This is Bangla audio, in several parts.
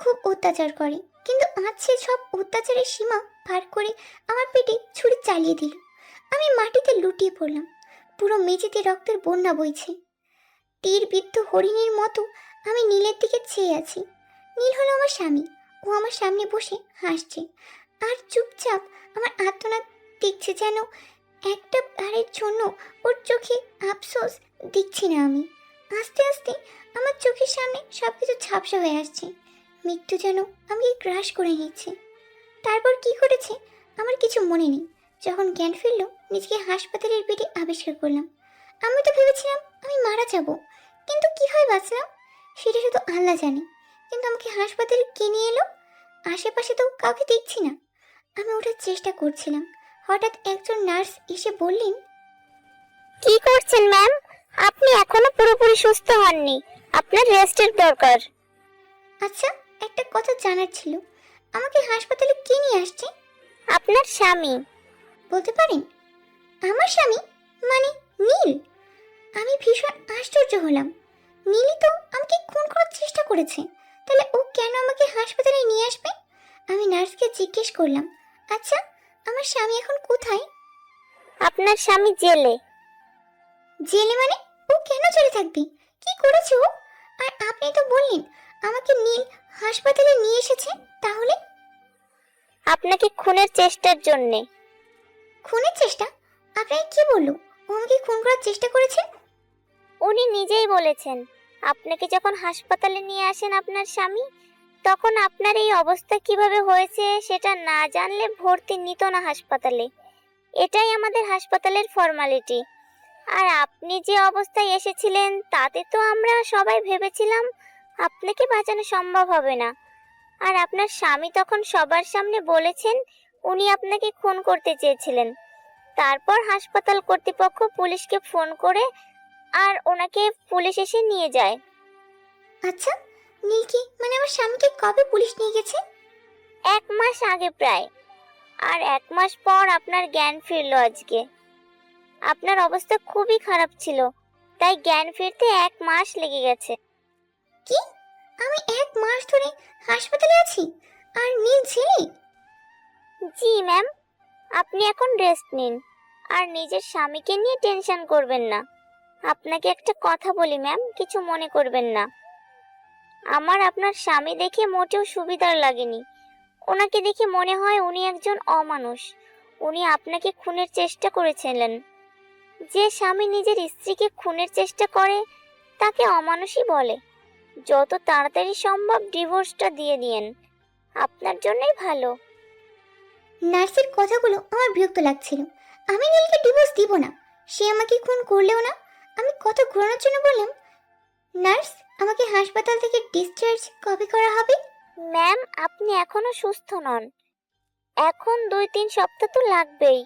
খুব অত্যাচার করে, কিন্তু আজ সে সব অত্যাচারের সীমা পার করে আমার পেটে ছুরি চালিয়ে দিল। আমি মাটিতে লুটিয়ে পড়লাম। পুরো মেঝেতে রক্তের বন্যা বইছে। তীরবিদ্ধ হরিণের মতো আমি নীলের দিকে চেয়ে আছি। নীল হলো আমার স্বামী। ও আমার সামনে বসে হাসছে আর চুপচাপ আমার আর্তনাদ দেখছে, যেন একটা বারের জন্য ওর চোখে আফসোস দেখছি না আমি। আস্তে আস্তে আমার চোখের সামনে সবকিছু ঝাপসা হয়ে আসছে। মৃত্যু যেন আমাকে গ্রাস করে নিচ্ছে। তারপর কি ঘটেছে আমার কিছু মনে নেই। যখন জ্ঞান ফিরল, নিজেকে হাসপাতালের বেডে আবিষ্কার করলাম। আমি তো ভেবেছিলাম আমি মারা যাব, কিন্তু কি হয় বাঁচলাম সেটা শুধু আল্লাহ জানে। কিন্তু আমাকে হাসপাতালে কে নিয়ে এলো? আশেপাশে তো কাউকে দেখছি না। আমি ওঠার চেষ্টা করছিলাম, হঠাৎ একজন নার্স এসে বললেন, কি করছেন ম্যাম? আপনি এখনো পুরোপুরি সুস্থ হননি, আপনার রেস্টের দরকার। আচ্ছা, একটা কথা জানার ছিল, আমাকে হাসপাতালে কে নিয়ে আসছে? আপনার স্বামী। বলতে পারেন? আমার স্বামী? মানে নীল? আমি ভীষণ আশ্চর্য হলাম। নীলই তো আমাকে খুন করার চেষ্টা করেছে, তাহলে ও কেন আমাকে হাসপাতালে নিয়ে আসবে? আমি নার্সকে জিজ্ঞেস করলাম, আচ্ছা আমার স্বামী এখন কোথায়? আপনার স্বামী জেলে। জেলে মানে? ও কেন জেলে থাকবে? কি করেছে ও? আর আপনি তো বললেন আমাকে নীল হাসপাতালে নিয়ে এসেছে, তাহলে? আপনাকে খুনের চেষ্টার জন্যে। খুনের চেষ্টা? আপনাকে কে বললো ও আমাকে খুন করার চেষ্টা করেছে? উনি নিজেই বলেছেন, আপনাকে যখন হাসপাতালে নিয়ে আসেন আপনার স্বামী, তখন আপনার এই অবস্থা কিভাবে হয়েছে সেটা না জানলে ভর্তি নিত না হাসপাতালে। এটাই আমাদের হাসপাতালের ফর্মালিটি। আর আপনি যে অবস্থায় এসেছিলেন তাতে তো আমরা সবাই ভেবেছিলাম আপনাকে বাঁচানো সম্ভব হবে না। আর আপনার স্বামী তখন সবার সামনে বলেছেন উনি আপনাকে খুন করতে চেয়েছিলেন। তারপর হাসপাতাল কর্তৃপক্ষ পুলিশকে ফোন করে আর ওনাকে পুলিশ এসে নিয়ে যায়। আচ্ছা, নীলকে মানে আমার স্বামীকে কবে পুলিশ নিয়ে গেছে? 1 মাস আগে প্রায়। আর 1 মাস পর আপনার জ্ঞান ফিরলো আজকে। আপনার অবস্থা খুবই খারাপ ছিল, তাই জ্ঞান ফিরতে 1 মাস লেগে গেছে। কি? আমি 1 মাস ধরে হাসপাতালে আছি আর নীল জেলে? জি ম্যাম, আপনি এখন রেস্ট নিন আর নিজের স্বামীকে নিয়ে টেনশন করবেন না। আপনাকে একটা কথা বলি ম্যাম, কিছু মনে করবেন না। আমার আপনার স্বামী দেখে মোটেও সুবিধার লাগেনি। ওনাকে দেখে মনে হয় উনি একজন অমানুষ। উনি আপনাকে খুনের চেষ্টা করেছিলেন। যে স্বামী নিজের স্ত্রীকে খুনের চেষ্টা করে তাকে অমানুষই বলে। যত তাড়াতাড়ি সম্ভব ডিভোর্সটা দিয়ে দিয়েন, আপনার জন্যই ভালো। নার্সের কথাগুলো আমার বিরক্ত লাগছিল। আমি নীলকে ডিভোর্স দিব না, সে আমাকে খুন করলেও না। আমি কত ঘোরানোর জন্য বললাম, নার্স আমাকে হাসপাতাল থেকে ডিসচার্জ কবে করা হবে? ম্যাম, আপনি এখনো সুস্থ নন। এখন 2-3 সপ্তাহ তো লাগবেই।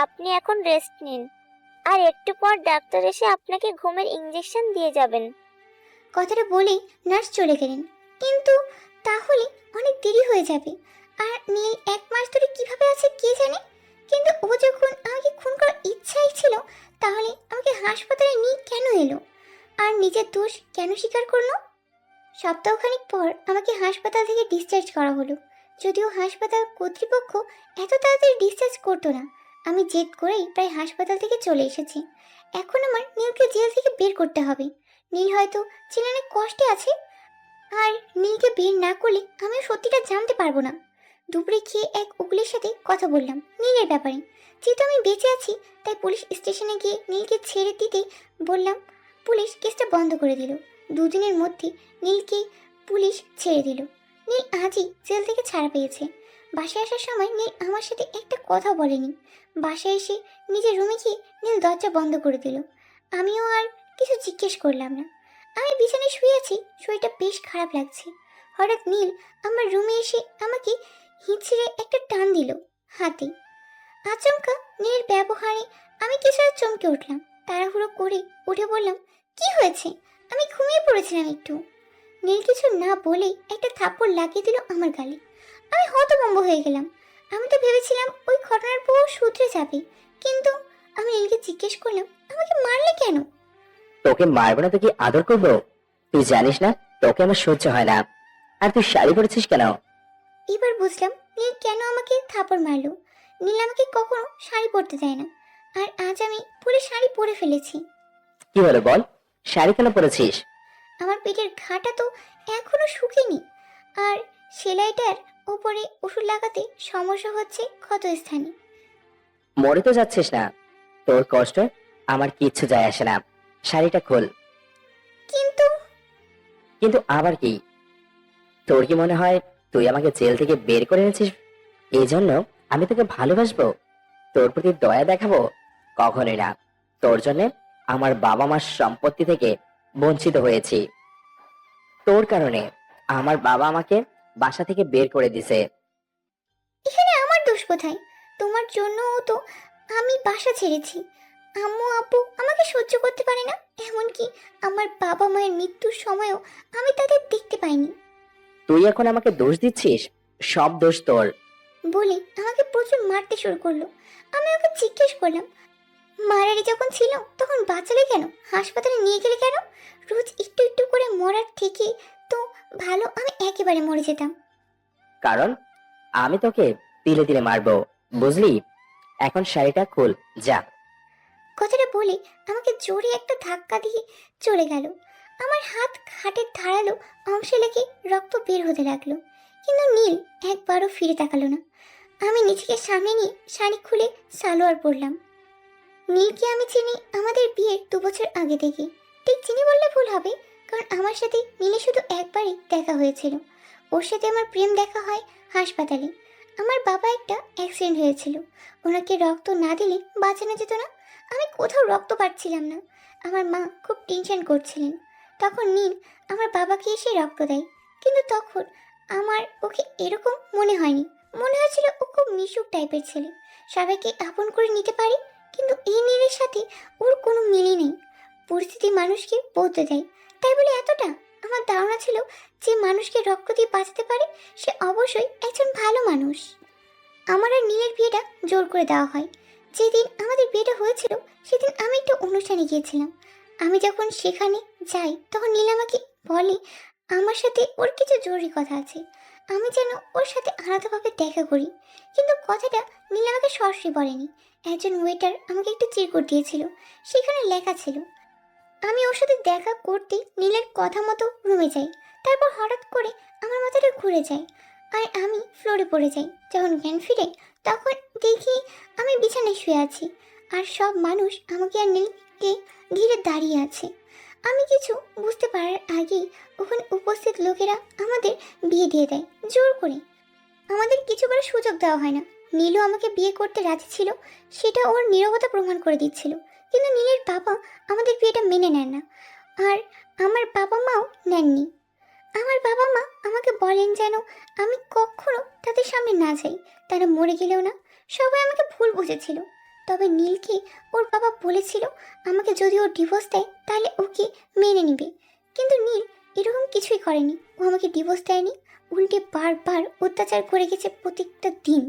আপনি এখন রেস্ট নিন, আর একটু পর ডাক্তার এসে আপনাকে ঘুমের ইনজেকশন দিয়ে যাবেন। কথাটা বলেই নার্স চলে গেলেন। কিন্তু তাহলে অনেক দেরি হয়ে যাবে। আর নীল 1 মাস ধরে কিভাবে আছে কে জানে। কিন্তু ও যখন আমাকে খুন করার ইচ্ছাই ছিল, তাহলে আমাকে হাসপাতালে নিয়ে কেন এলো? আর নিজের দোষ কেন স্বীকার করলো? সপ্তাহখানেক পর আমাকে হাসপাতাল থেকে ডিসচার্জ করা হলো। যদিও হাসপাতাল কর্তৃপক্ষ এত তাড়াতাড়ি ডিসচার্জ করতো না, আমি জেদ করেই প্রায় হাসপাতাল থেকে চলে এসেছি। এখন আমার নীলকে জেল থেকে বের করতে হবে। নীল হয়তো জেলে অনেক কষ্টে আছে, আর নীলকে বের না করলে আমিও সত্যিটা জানতে পারবো না। দুপুরে খেয়ে এক উকিলের সাথে কথা বললাম নীলের ব্যাপারে। যেহেতু আমি বেঁচে আছি, তাই পুলিশ স্টেশনে গিয়ে নীলকে ছেড়ে দিতে বললাম। পুলিশ কেসটা বন্ধ করে দিল। 2 দিনের মধ্যে নীলকে পুলিশ ছেড়ে দিল। নীল আজই জেল থেকে ছাড়া পেয়েছে। বাসায় আসার সময় নীল আমার সাথে একটা কথা বলেনি। বাসায় এসে নিজের রুমে গিয়ে নীল দরজা বন্ধ করে দিল। আমিও আর কিছু জিজ্ঞেস করলাম না। আমি বিছানায় শুয়ে আছি, শরীরটা বেশ খারাপ লাগছে। হঠাৎ নীল আমার রুমে এসে আমাকে হিঁচড়ে একটা টান দিল হাতে। আচমকা নীলের ব্যবহারে আমি কিছুটা চমকে উঠলাম। তাড়াহুড়ো করে উঠে বললাম, কি হয়েছে? আমি ঘুমিয়ে পড়েছিলাম একটু। নীল কিছু না বলেই একটা থাপ্পড় লাগিয়ে দিল আমার গালে। আমি হতভম্ব হয়ে গেলাম। আমি তো ভেবেছিলাম ওই ঘটনার পর শুধরে যাবে, কিন্তু আমি নীলকে জিজ্ঞেস করলাম, আমাকে মারলে কেন? তোকে মারবো না তো কি আদর করবো? তুই জানিস না তোকে আমার সহ্য হয় না। আর তুই শাড়ি পরেছিস কেন? এবার বুঝলাম নীল কেন আমাকে থাপড় মারলো। নীল আমাকে কখনো শাড়ি পরতে দেয় না, আর আজ আমি পরে শাড়ি পরে ফেলেছি। কি হলো বল, শাড়ি কেন পরেছিস? আমার পেটের ঘাটা তো এখনো শুকিনি, আর সেলাইটার ওপরে ওষুধ লাগাতে সমস্যা হচ্ছে ক্ষত স্থানে। মরে তো যাচ্ছিস না, তোর কষ্ট আমার কিচ্ছু যায় আসে না। শাড়িটা খোল। কিন্তু কিন্তু আবার কি? তোর কি মনে হয় তুই আমাকে জেল থেকে বের করে এনেছিস এই জন্য আমি তোকে ভালোবাসবো, তোর প্রতি দয়া দেখাবো? কখনোই না। তোর জন্য আমার বাবা মার সম্পত্তি থেকে বঞ্চিত হয়েছি। তোর কারণে আমার বাবা আমাকে বাসা থেকে বের করে দিছে। এখানে আমার দোষ কোথায়? তোমার জন্যও তো আমি বাসা ছেড়েছি। আম্মু আব্বু আমাকে সহ্য করতে পারে না, এমনকি আমার বাবা মায়ের মৃত্যুর সময়ও আমি তাদের দেখতে পাইনি। তুই এখন আমাকে দোষ দিচ্ছিস? সব দোষ তোর। বলে আমাকে প্রচুর মারতে শুরু করলো। আমি ওকে জিজ্ঞেস করলাম, মারারি যখন ছিল তখন বাঁচালে কেন, হাসপাতালে নিয়ে গেলে কেন? রোজ একটু একটু করে মরার থেকে তো ভালো আমি একেবারে মরে যেতাম। কারণ আমি তোকে তিলে তিলে মারবো, বুঝলি? এখন শাড়িটা খোল, যা। কথাটা বলে আমাকে জোরে একটা ধাক্কা দিয়ে চলে গেল। আমার হাত খাটের ধারালো অংশে লেগে রক্ত বের হতে লাগলো, কিন্তু নীল একবারও ফিরে তাকালো না। আমি নিজেকে সামনে নিয়ে শাড়ি খুলে সালোয়ার পরলাম। নীলকে আমি চিনি আমাদের বিয়ের 2 বছর আগে থেকে। ঠিক চিনি বললে ভুল হবে, কারণ আমার সাথে নীলের শুধু একবারই দেখা হয়েছিল। ওর সাথে আমার প্রেম দেখা হয় হাসপাতালে। আমার বাবা একটা অ্যাক্সিডেন্ট হয়েছিল, ওনাকে রক্ত না দিলে বাঁচানো যেত না। আমি কোথাও রক্ত পাচ্ছিলাম না, আমার মা খুব টেনশন করছিলেন। তখন নীল আমার বাবাকে এসে রক্ত দেয়, কিন্তু তখন আমার ওকে এরকম মনে হয়নি। মনে হয়েছিল ও খুব মিশুক টাইপের ছেলে, সবাইকে আপন করে নিতে পারে। কিন্তু এই নীলের সাথে ওর কোনো মিলই নেই। পরিস্থিতি মানুষকে বদলে দেয়, তাই বলে এতটা? আমার ধারণা ছিল যে মানুষকে রক্ত দিয়ে বাঁচাতে পারে সে অবশ্যই একজন ভালো মানুষ। আমার আর নীলের বিয়েটা জোর করে দেওয়া হয়। যেদিন আমাদের বিয়েটা হয়েছিল সেদিন আমি একটা অনুষ্ঠানে গিয়েছিলাম। আমি যখন সেখানে যাই তখন নীল আমাকে বলে আমার সাথে ওর কিছু জরুরি কথা আছে, আমি যেন ওর সাথে আলাদাভাবে দেখা করি। কিন্তু কথাটা নীল আমাকে সরাসরি বলেনি। একজন ওয়েটার আমাকে একটা চিরকুট দিয়েছিল, সেখানে লেখা ছিল। আমি ওর সাথে দেখা করতে নীলের কথা মতো রুমে যাই। তারপর হঠাৎ করে আমার মাথাটা ঘুরে যায় আর আমি ফ্লোরে পড়ে যাই। যখন জ্ঞান ফিরে তখন দেখি আমি বিছানায় শুয়ে আছি, আর সব মানুষ আমাকে আর নীলকে ঘিরে দাঁড়িয়ে আছে। আমি কিছু বুঝতে পারার আগেই ওখানে উপস্থিত লোকেরা আমাদের বিয়ে দিয়ে দেয় জোর করে। আমাদের কিছু করার সুযোগ দেওয়া হয় না। নীলও আমাকে বিয়ে করতে রাজি ছিল, সেটা ওর নীরবতা প্রমাণ করে দিচ্ছিল। কিন্তু নীলের বাবা আমাদের বিয়েটা মেনে নেন না, আর আমার বাবা মাও নেননি। আমার বাবা মা আমাকে বলেন যেন আমি কখনো তাদের সামনে না যাই, তারা মরে গেলেও না। সবাই আমাকে ভুল বুঝেছিল। তবে নীলকে ওর বাবা বলেছিল আমাকে যদি ও ডিভোর্স দেয় তাহলে ওকে মেনে নেবে। কিন্তু নীল এরকম কিছুই করেনি, ও আমাকে ডিভোর্স দেয়নি, উল্টে বারবার অত্যাচার করে গেছে প্রত্যেকটা দিন।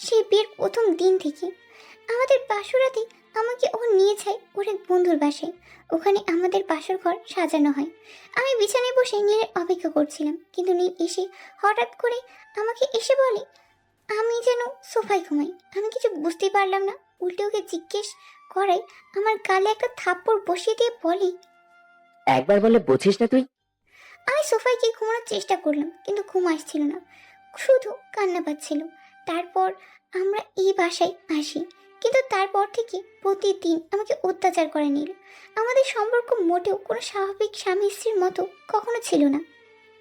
সেই বিয়ের প্রথম দিন থেকে আমাদের বাসরাতে আমাকে ও নিয়ে যায় ওর এক বন্ধুর বাসায়। ওখানে আমাদের বাসর ঘর সাজানো হয়। আমি বিছানায় বসে নীলের অপেক্ষা করছিলাম, কিন্তু নীল এসে হঠাৎ করে আমাকে এসে বলে আমি যেন সোফায় ঘুমাই। আমি কিছু বুঝতেই পারলাম না, উল্টে ওকে জিজ্ঞেস করাই আমার গালে একটা থাপ্পড় বসিয়ে দিয়ে বলে একবার বললে বুঝিস না তুই? আমি সোফায় গিয়ে ঘুমানোর চেষ্টা করলাম, কিন্তু ঘুম আসছিল না, শুধু কান্না পাচ্ছিল। তারপর আমরা এই বাসায় আসি, কিন্তু তারপর থেকে প্রতিদিন আমাকে অত্যাচার করে নীল। আমাদের সম্পর্ক মোটেও কোনো স্বাভাবিক স্বামী স্ত্রীর মতো কখনো ছিল না।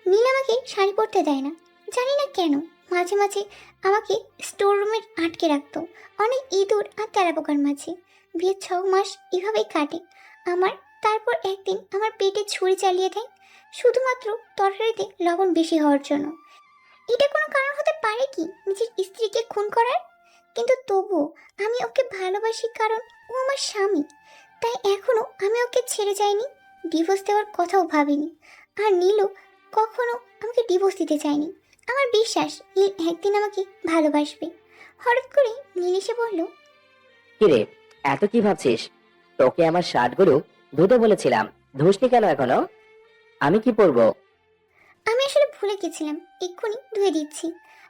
নীল আমাকে শাড়ি পরতে দেয় না, জানি না কেন। মাঝে মাঝে আমাকে স্টোর রুমে আটকে রাখতো অনেক ইঁদুর আর তেলাপোকার মাঝে। বিয়ের 6 মাস এভাবেই কাটে আমার। তারপর একদিন আমার পেটে ছুরি চালিয়ে দেয়, শুধুমাত্র তরকারিতে লবণ বেশি হওয়ার জন্য। এটা কোনো কারণ হতে পারে কি নিজের স্ত্রীকে খুন করার? কিন্তু তবুও আমি ওকে ভালোবাসি, কারণ ও আমার স্বামী। তাই এখনো আমি ওকে ছেড়ে যাইনি, ডিভোর্স দেওয়ার কথাও ভাবিনি। আর নীলও কখনো আমাকে ডিভোর্স দিতে চায়নি। আমার বিশ্বাস নীল একদিন আমাকে ভালোবাসবে। হঠাৎ করে নীল এসে বলল, কিরে, এত কি ভাবছিস? তোকে আমার শার্টগুলো ধুতে বলেছিলাম, ধুসনি কেন এখনো? আমি কি পরবো? আমি আসলে ভুলে গেছিলাম, এক্ষুনি ধুয়ে দিচ্ছি।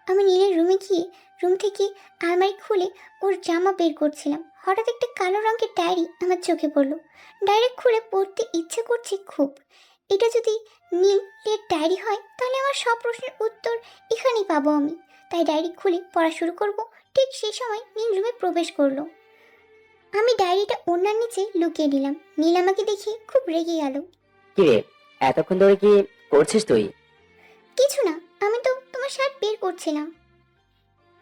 আমি নীলের রুমে গিয়ে রুম থেকে আলমারি খুলে ওর জামা বের করছিলাম, হঠাৎ একটা কালো রঙের ডায়েরি আমার চোখে পড়লো। ডায়েরি খুলে পড়তে ইচ্ছে করছে খুব। এটা যদি নীলের ডায়েরি হয় তাহলে আমার সব প্রশ্নের উত্তর এখানেই পাবো আমি। তাই ডায়েরি খুলে পড়া শুরু করব। ঠিক সেই সময় নীল রুমে প্রবেশ করলো। আমি ডায়েরিটা ওড়নার নিচে লুকিয়ে দিলাম। নীল আমাকে দেখে খুব রেগে গেল। কিরে, এতক্ষণ ধরে কি করছিস তুই? কিছু না, আমি তো তোমার শার্ট বের করছিলাম।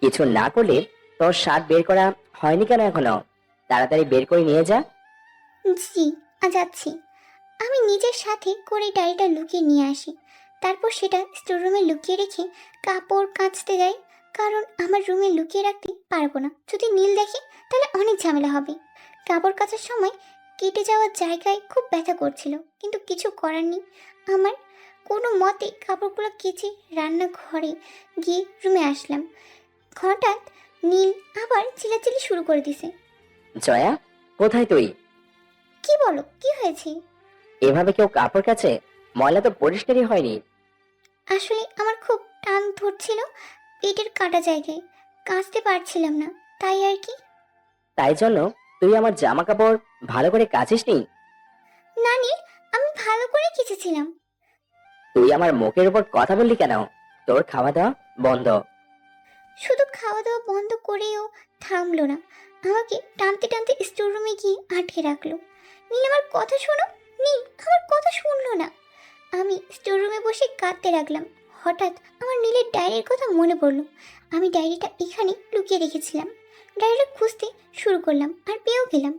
কিছু না করলে তোর শার্ট বের করা হয়নি কেন এখনো? তাড়াতাড়ি বের করে নিয়ে যা। জি, যাচ্ছি। আমি নিজের সাথে করে ডায়েরিটা লুকিয়ে নিয়ে আসি। তারপর সেটা স্টোররুমে লুকিয়ে রেখে কাপড় কাচতে যাই, কারণ আমার রুমে লুকিয়ে রাখতে পারবো না। যদি নীল দেখে তাহলে অনেক ঝামেলা হবে। কাপড় কাচার সময় কেটে যাওয়ার জায়গায় খুব ব্যথা করছিল, কিন্তু কিছু করার নেই আমার। কোনো মতে কাপড়গুলো কেচে রান্নাঘরে গিয়ে রুমে আসলাম। হঠাৎ নীল আবার চিল্লাচিল্লি শুরু করে দিছে। জয়া, কোথায় তুই? কি বলো, কি হয়েছে? এভাবে কেউ কাপড় কাচে? ময়লা তো পরিষ্কারই হয়নি। আসলে আমার খুব টান ধরছিল পেটের কাটা জায়গায়, কাচতে পারছিলাম না, তাই আর কি। তাই জন্য তুই আমার জামা কাপড় ভালো করে কাচিসনি? না নীল, আমি ভালো করে কেচেছিলাম। তুই আমার মুখের উপর কথা বললি কেন? তোর খাওয়া দাওয়া বন্ধ। শুধু খাওয়া দাওয়া বন্ধ করেও থামলো না, আমাকে টানতে টানতে স্টোর রুমে গিয়ে আটকে রাখলো। নীল আমার কথা শোনো। নীল আমার কথা শুনলো না। আমি স্টোর রুমে বসে কাঁদতে লাগলাম। হঠাৎ আমার নীলের ডায়েরির কথা মনে পড়লো। আমি ডায়েরিটা এখানে লুকিয়ে রেখেছিলাম। ডায়েরিটা খুঁজতে শুরু করলাম, আর পেয়েও গেলাম।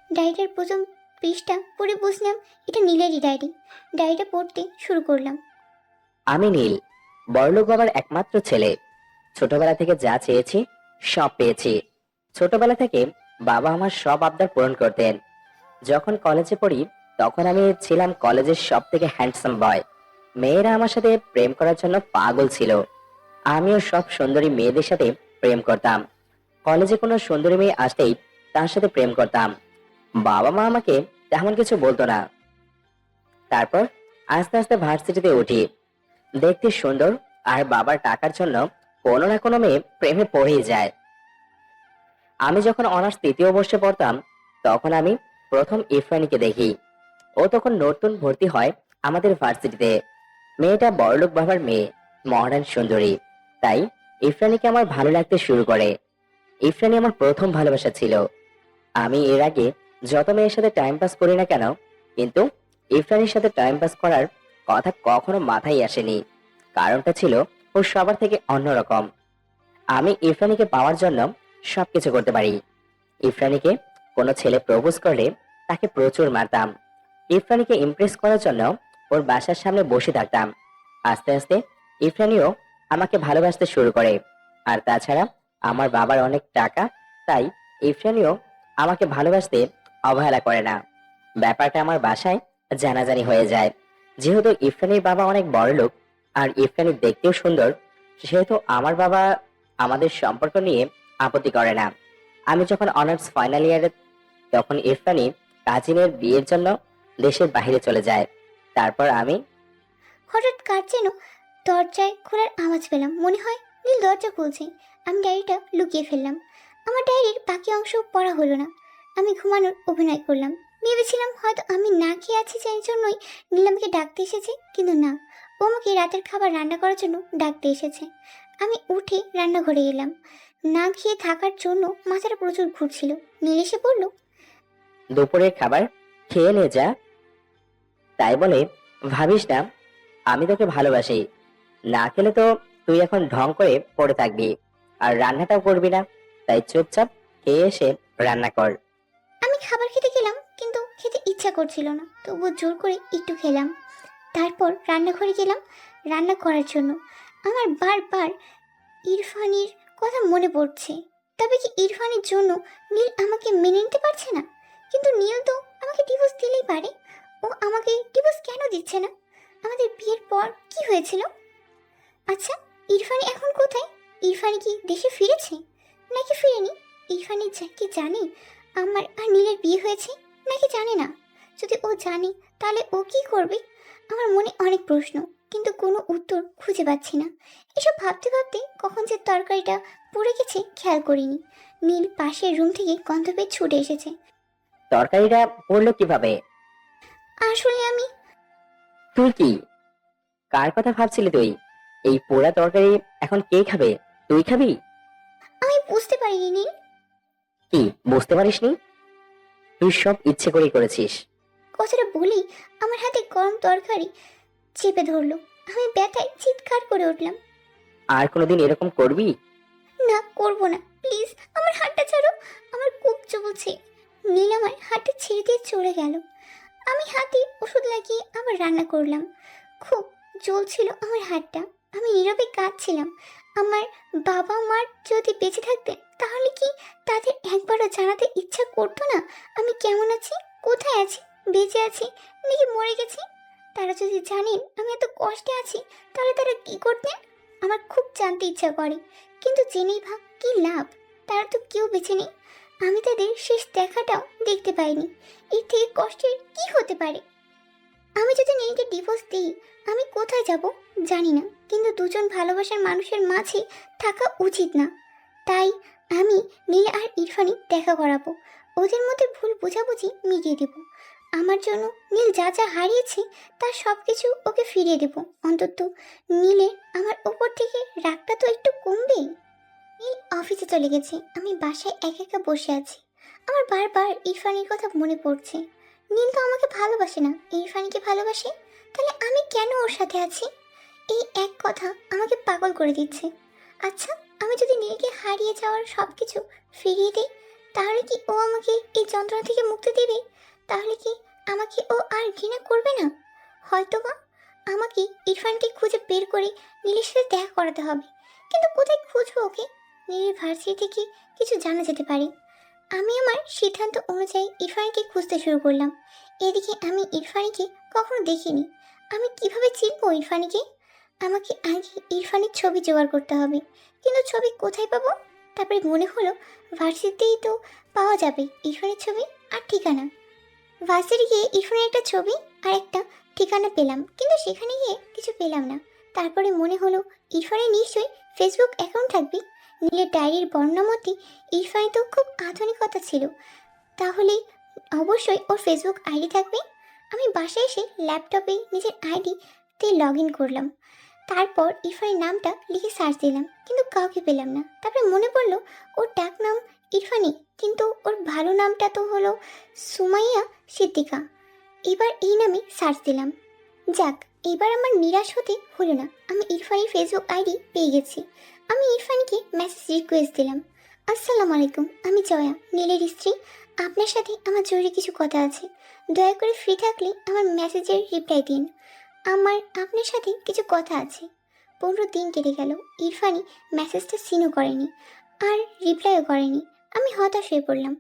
ডায়েরিটার প্রথম পৃষ্ঠা পড়ে বুঝলাম এটা নীলেরই ডায়েরি। ডায়েরিটা পড়তে শুরু করলাম। আমি নীল, বড়লোক বাবার একমাত্র ছেলে। ছোটবেলা থেকে যা চেয়েছি সব পেয়েছি। ছোটবেলা থেকে বাবা আমার সব আবদার পূরণ করতেন। যখন কলেজে পড়ি তখন আমি ছিলাম কলেজের সব থেকে হ্যান্ডসাম বয়। মেয়েরা আমার সাথে প্রেম করার জন্য পাগল ছিল। আমিও সব সুন্দরী মেয়েদের সাথে প্রেম করতাম। কলেজে কোনো সুন্দরী মেয়ে আসতেই তার সাথে প্রেম করতাম। বাবা মা আমাকে তেমন কিছু বলতো না। তারপর আস্তে আস্তে ভার্সিটিতে উঠি। দেখতে সুন্দর আর বাবার টাকার জন্য কোনো না কোনো মেয়ে প্রেমে পড়েই যায়। আমি যখন অনার্স তৃতীয় বর্ষে পড়তাম তখন আমি প্রথম ইরফানিকে দেখি। ও তখন নতুন ভর্তি হয় আমাদের ভার্সিটিতে। মেয়েটা বড়লোক বাবার মেয়ে, মডার্ন সুন্দরী। তাই ইরফানিকে আমার ভালো লাগতে শুরু করে। ইরফানি আমার প্রথম ভালোবাসা ছিল। আমি এর আগে যত মেয়ের সাথে টাইম পাস করি না কেন, কিন্তু ইরফানির সাথে টাইম পাস করার কথা কখনো মাথায় আসেনি। কারণটা ছিল ও সবার থেকে অন্যরকম। আমি ইরফানিকে পাওয়ার জন্য সবকিছু করতে পারি। ইরফানিকে কোনো ছেলে প্রপোজ করলে তাকে প্রচুর মারতাম। ইরফানিকে ইমপ্রেস করার জন্য ওর বাসার সামনে বসে থাকতাম। আস্তে আস্তে ইরফানিও আমাকে ভালোবাসতে শুরু করে। আর তাছাড়া আমার বাবার অনেক টাকা, তাই ইরফানিও আমাকে ভালোবাসতে অবহেলা করে না। ব্যাপারটা আমার বাসায় জানাজানি হয়ে যায়। যেহেতু ইরফানির বাবা অনেক বড় লোক আর ইরফানি দেখতেও সুন্দর, সেহেতু আমার বাবা আমাদের সম্পর্ক নিয়ে আপত্তি করে না। আমি যখন অনার্স ফাইনাল ইয়ারে তখন ইরফানি কাজিনের বিয়ের জন্য দেশের বাইরে চলে যায়। তারপর আমি হঠাৎ কার যেন দরজায় খোলার আওয়াজ পেলাম। মনে হয় নীল দরজা খুলছে। আমি ডায়েরিটা লুকিয়ে ফেললাম। আমার ডায়েরির বাকি অংশ পড়া হলো না। আমি ঘুমানোর অভিনয় করলাম। ভেবেছিলাম হয়তো আমি না খেয়ে আছি সেই জন্যই নীল আমাকে ডাকতে এসেছে, কিন্তু না, ও আমাকে রাতের খাবার রান্না করার জন্য ডাকতে এসেছে। আমি উঠে রান্নাঘরে এলাম। না খেয়ে থাকার জন্য মাথাটা প্রচুর ঘুরছিল। নীল এসে বলল, দুপুরের খাবার খেয়ে নে যা। তাই বলে ভাবিস না আমি তোকে ভালোবাসি। না খেলে তো তুই এখন ঢং করে পড়ে থাকবি, আর রান্নাটাও করবি না। তাই চুপচাপ খেয়ে এসে রান্না কর। আমি খাবার খেতে গেলাম, কিন্তু খেতে ইচ্ছা করছিল না, তবুও জোর করে একটু খেলাম। তারপর রান্নাঘরে গেলাম রান্না করার জন্য। আমার বারবার ইরফানির কথা মনে পড়ছে। তবে কি ইরফানের জন্য নীল আমাকে মেনে নিতে পারছে না? কিন্তু নীল তো আমাকে ডিভোর্স দিলেই পারে। ও আমাকে ডিভোর্স কেন দিচ্ছে না? আমাদের বিয়ের পর কি হয়েছিল? আচ্ছা, ইরফানি এখন কোথায়? ইরফানি কি দেশে ফিরেছে নাকি ফিরেনি? ইরফানি কি জানে আমার আর নীলের বিয়ে হয়েছে নাকি জানে না? যদি ও জানে তাহলে ও কি করবে? আমার মনে অনেক প্রশ্ন, কিন্তু কোনো উত্তর খুঁজে পাচ্ছি না। এসব ভাবতে ভাবতে কখন যে তরকারিটা পড়ে গেছে খেয়াল করিনি। নীল পাশের রুম থেকে গন্ধ পেয়ে ছুটে এসেছে। তরকারিটা পড়লো কিভাবে? আসলে আমি তুই কি? কার কথা ভাবছিলি তুই? এই পোড়া তরকারি এখন কে খাবে? তুই খাবি? আমি বুঝতে পারিনি নীল। কি বুঝতে পারিসনি? তুই সব ইচ্ছে করেই করেছিস। কথাটা বলেই আমার হাতে গরম তরকারি চেপে ধরলো। আমি ব্যথায় চিৎকার করে উঠলাম। আর কোনোদিন এরকম করবি? না, করবো না, প্লিজ আমার হাতটা ছাড়ো, আমার খুব চলছে। নীল আমার হাতটা ছেড়ে দিয়ে চলে গেল। আমি হাতে ওষুধ লাগিয়ে আবার রান্না করলাম। খুব জ্বলছিল আমার হাতটা। আমি নীরবে কাঁদছিলাম। আমার বাবা মার যদি বেঁচে থাকতেন তাহলে কি তাদের একবারও জানাতে ইচ্ছা করতো না আমি কেমন আছি, কোথায় আছি, বেঁচে আছি নাকি মরে গেছি? তারা যদি জানেন আমি এত কষ্টে আছি তাহলে তারা কি করতেন? আমার খুব জানতে ইচ্ছা করে, কিন্তু জেনেই ভাব কি লাভ? তারা তো কেউ বেঁচে নেই। আমি তাদের শেষ দেখাটাও দেখতে পাইনি। এর থেকে কষ্টের কি হতে পারে? আমি যদি নীলকে ডিভোর্স দিই আমি কোথায় যাব জানি না, কিন্তু দুজন ভালোবাসার মানুষের মাঝে থাকা উচিত না। তাই আমি নীল আর ইরফানি দেখা করাবো। ওদের মধ্যে ভুল বোঝাবুঝি মিটিয়ে দেব। আমার জন্য নীল যা যা হারিয়েছে তার সব কিছু ওকে ফিরিয়ে দেব। অন্তত নীলের আমার ওপর থেকে রাগটা তো একটু কমবেই। নীল অফিসে চলে গেছে, আমি বাসায় একা একা বসে আছি। আমার বারবার ইরফানির কথা মনে পড়ছে। নীল তো আমাকে ভালোবাসে না, ইরফানিকে ভালোবাসে। তাহলে আমি কেন ওর সাথে আছি? এই এক কথা আমাকে পাগল করে দিচ্ছে। আচ্ছা, আমি যদি নীলকে হারিয়ে যাওয়ার সব কিছু ফিরিয়ে দিই তাহলে কি ও আমাকে এই যন্ত্রণা থেকে মুক্তি দেবে? তাহলে কি আমাকে ও আর ঘৃণা করবে না? হয়তোবা আমাকে ইরফানকে খুঁজে বের করে নীলের সাথে দেখা করাতে হবে। কিন্তু কোথায় খুঁজবো ওকে? নীলের ভার্সিটি থেকে কিছু জানা যেতে পারে। আমি আমার সিদ্ধান্ত অনুযায়ী ইরফানকে খুঁজতে শুরু করলাম। এদিকে আমি ইরফানিকে কখনো দেখিনি। আমি কিভাবে চিনবো ইরফানিকে? আমাকে আগে ইরফানের ছবি জোগাড় করতে হবে। কিন্তু ছবি কোথায় পাবো? তারপরে মনে হলো ভার্সিটিতেই তো পাওয়া যাবে ইরফানের ছবি আর ঠিকানা। ভার্সিটি গিয়ে ইরফানের একটা ছবি আর একটা ঠিকানা পেলাম, কিন্তু সেখানে গিয়ে কিছু পেলাম না। তারপরে মনে হলো ইরফানের নিশ্চয়ই ফেসবুক অ্যাকাউন্ট থাকবে। নীলের ডায়েরির বর্ণনা মতে ইরফানের তো খুব আধুনিকতা ছিল, তাহলে অবশ্যই ওর ফেসবুক আইডি থাকবে। আমি বাসায় এসে ল্যাপটপে নিজের আইডিতে লগ ইন করলাম। তারপর ইরফানের নামটা লিখে সার্চ দিলাম, কিন্তু কাউকে পেলাম না। তারপরে মনে পড়লো ওর ডাক নাম ইরফানি, কিন্তু ওর ভালো নামটা তো হলো সুমাইয়া সিদ্দিকা। এবার এই নামে সার্চ দিলাম। যাক, এবার আমার নিরাশ হতে হলো না। আমি ইরফানের ফেসবুক আইডি পেয়ে গেছি। আমি ইরফানকে মেসেজ রিকোয়েস্ট দিলাম। আসসালামু আলাইকুম, আমি জয়া, নীলের স্ত্রী। আপনার সাথে আমার জরুরি কিছু কথা আছে। দয়া করে ফ্রি থাকলে আমার মেসেজের রিপ্লাই দিন। আমার আপনার সাথে কিছু কথা আছে। 15 দিন কেটে গেল, ইরফানি মেসেজটা সিনও করেনি আর রিপ্লাইও করেনি। আমি হতাশ হয়ে পড়লাম।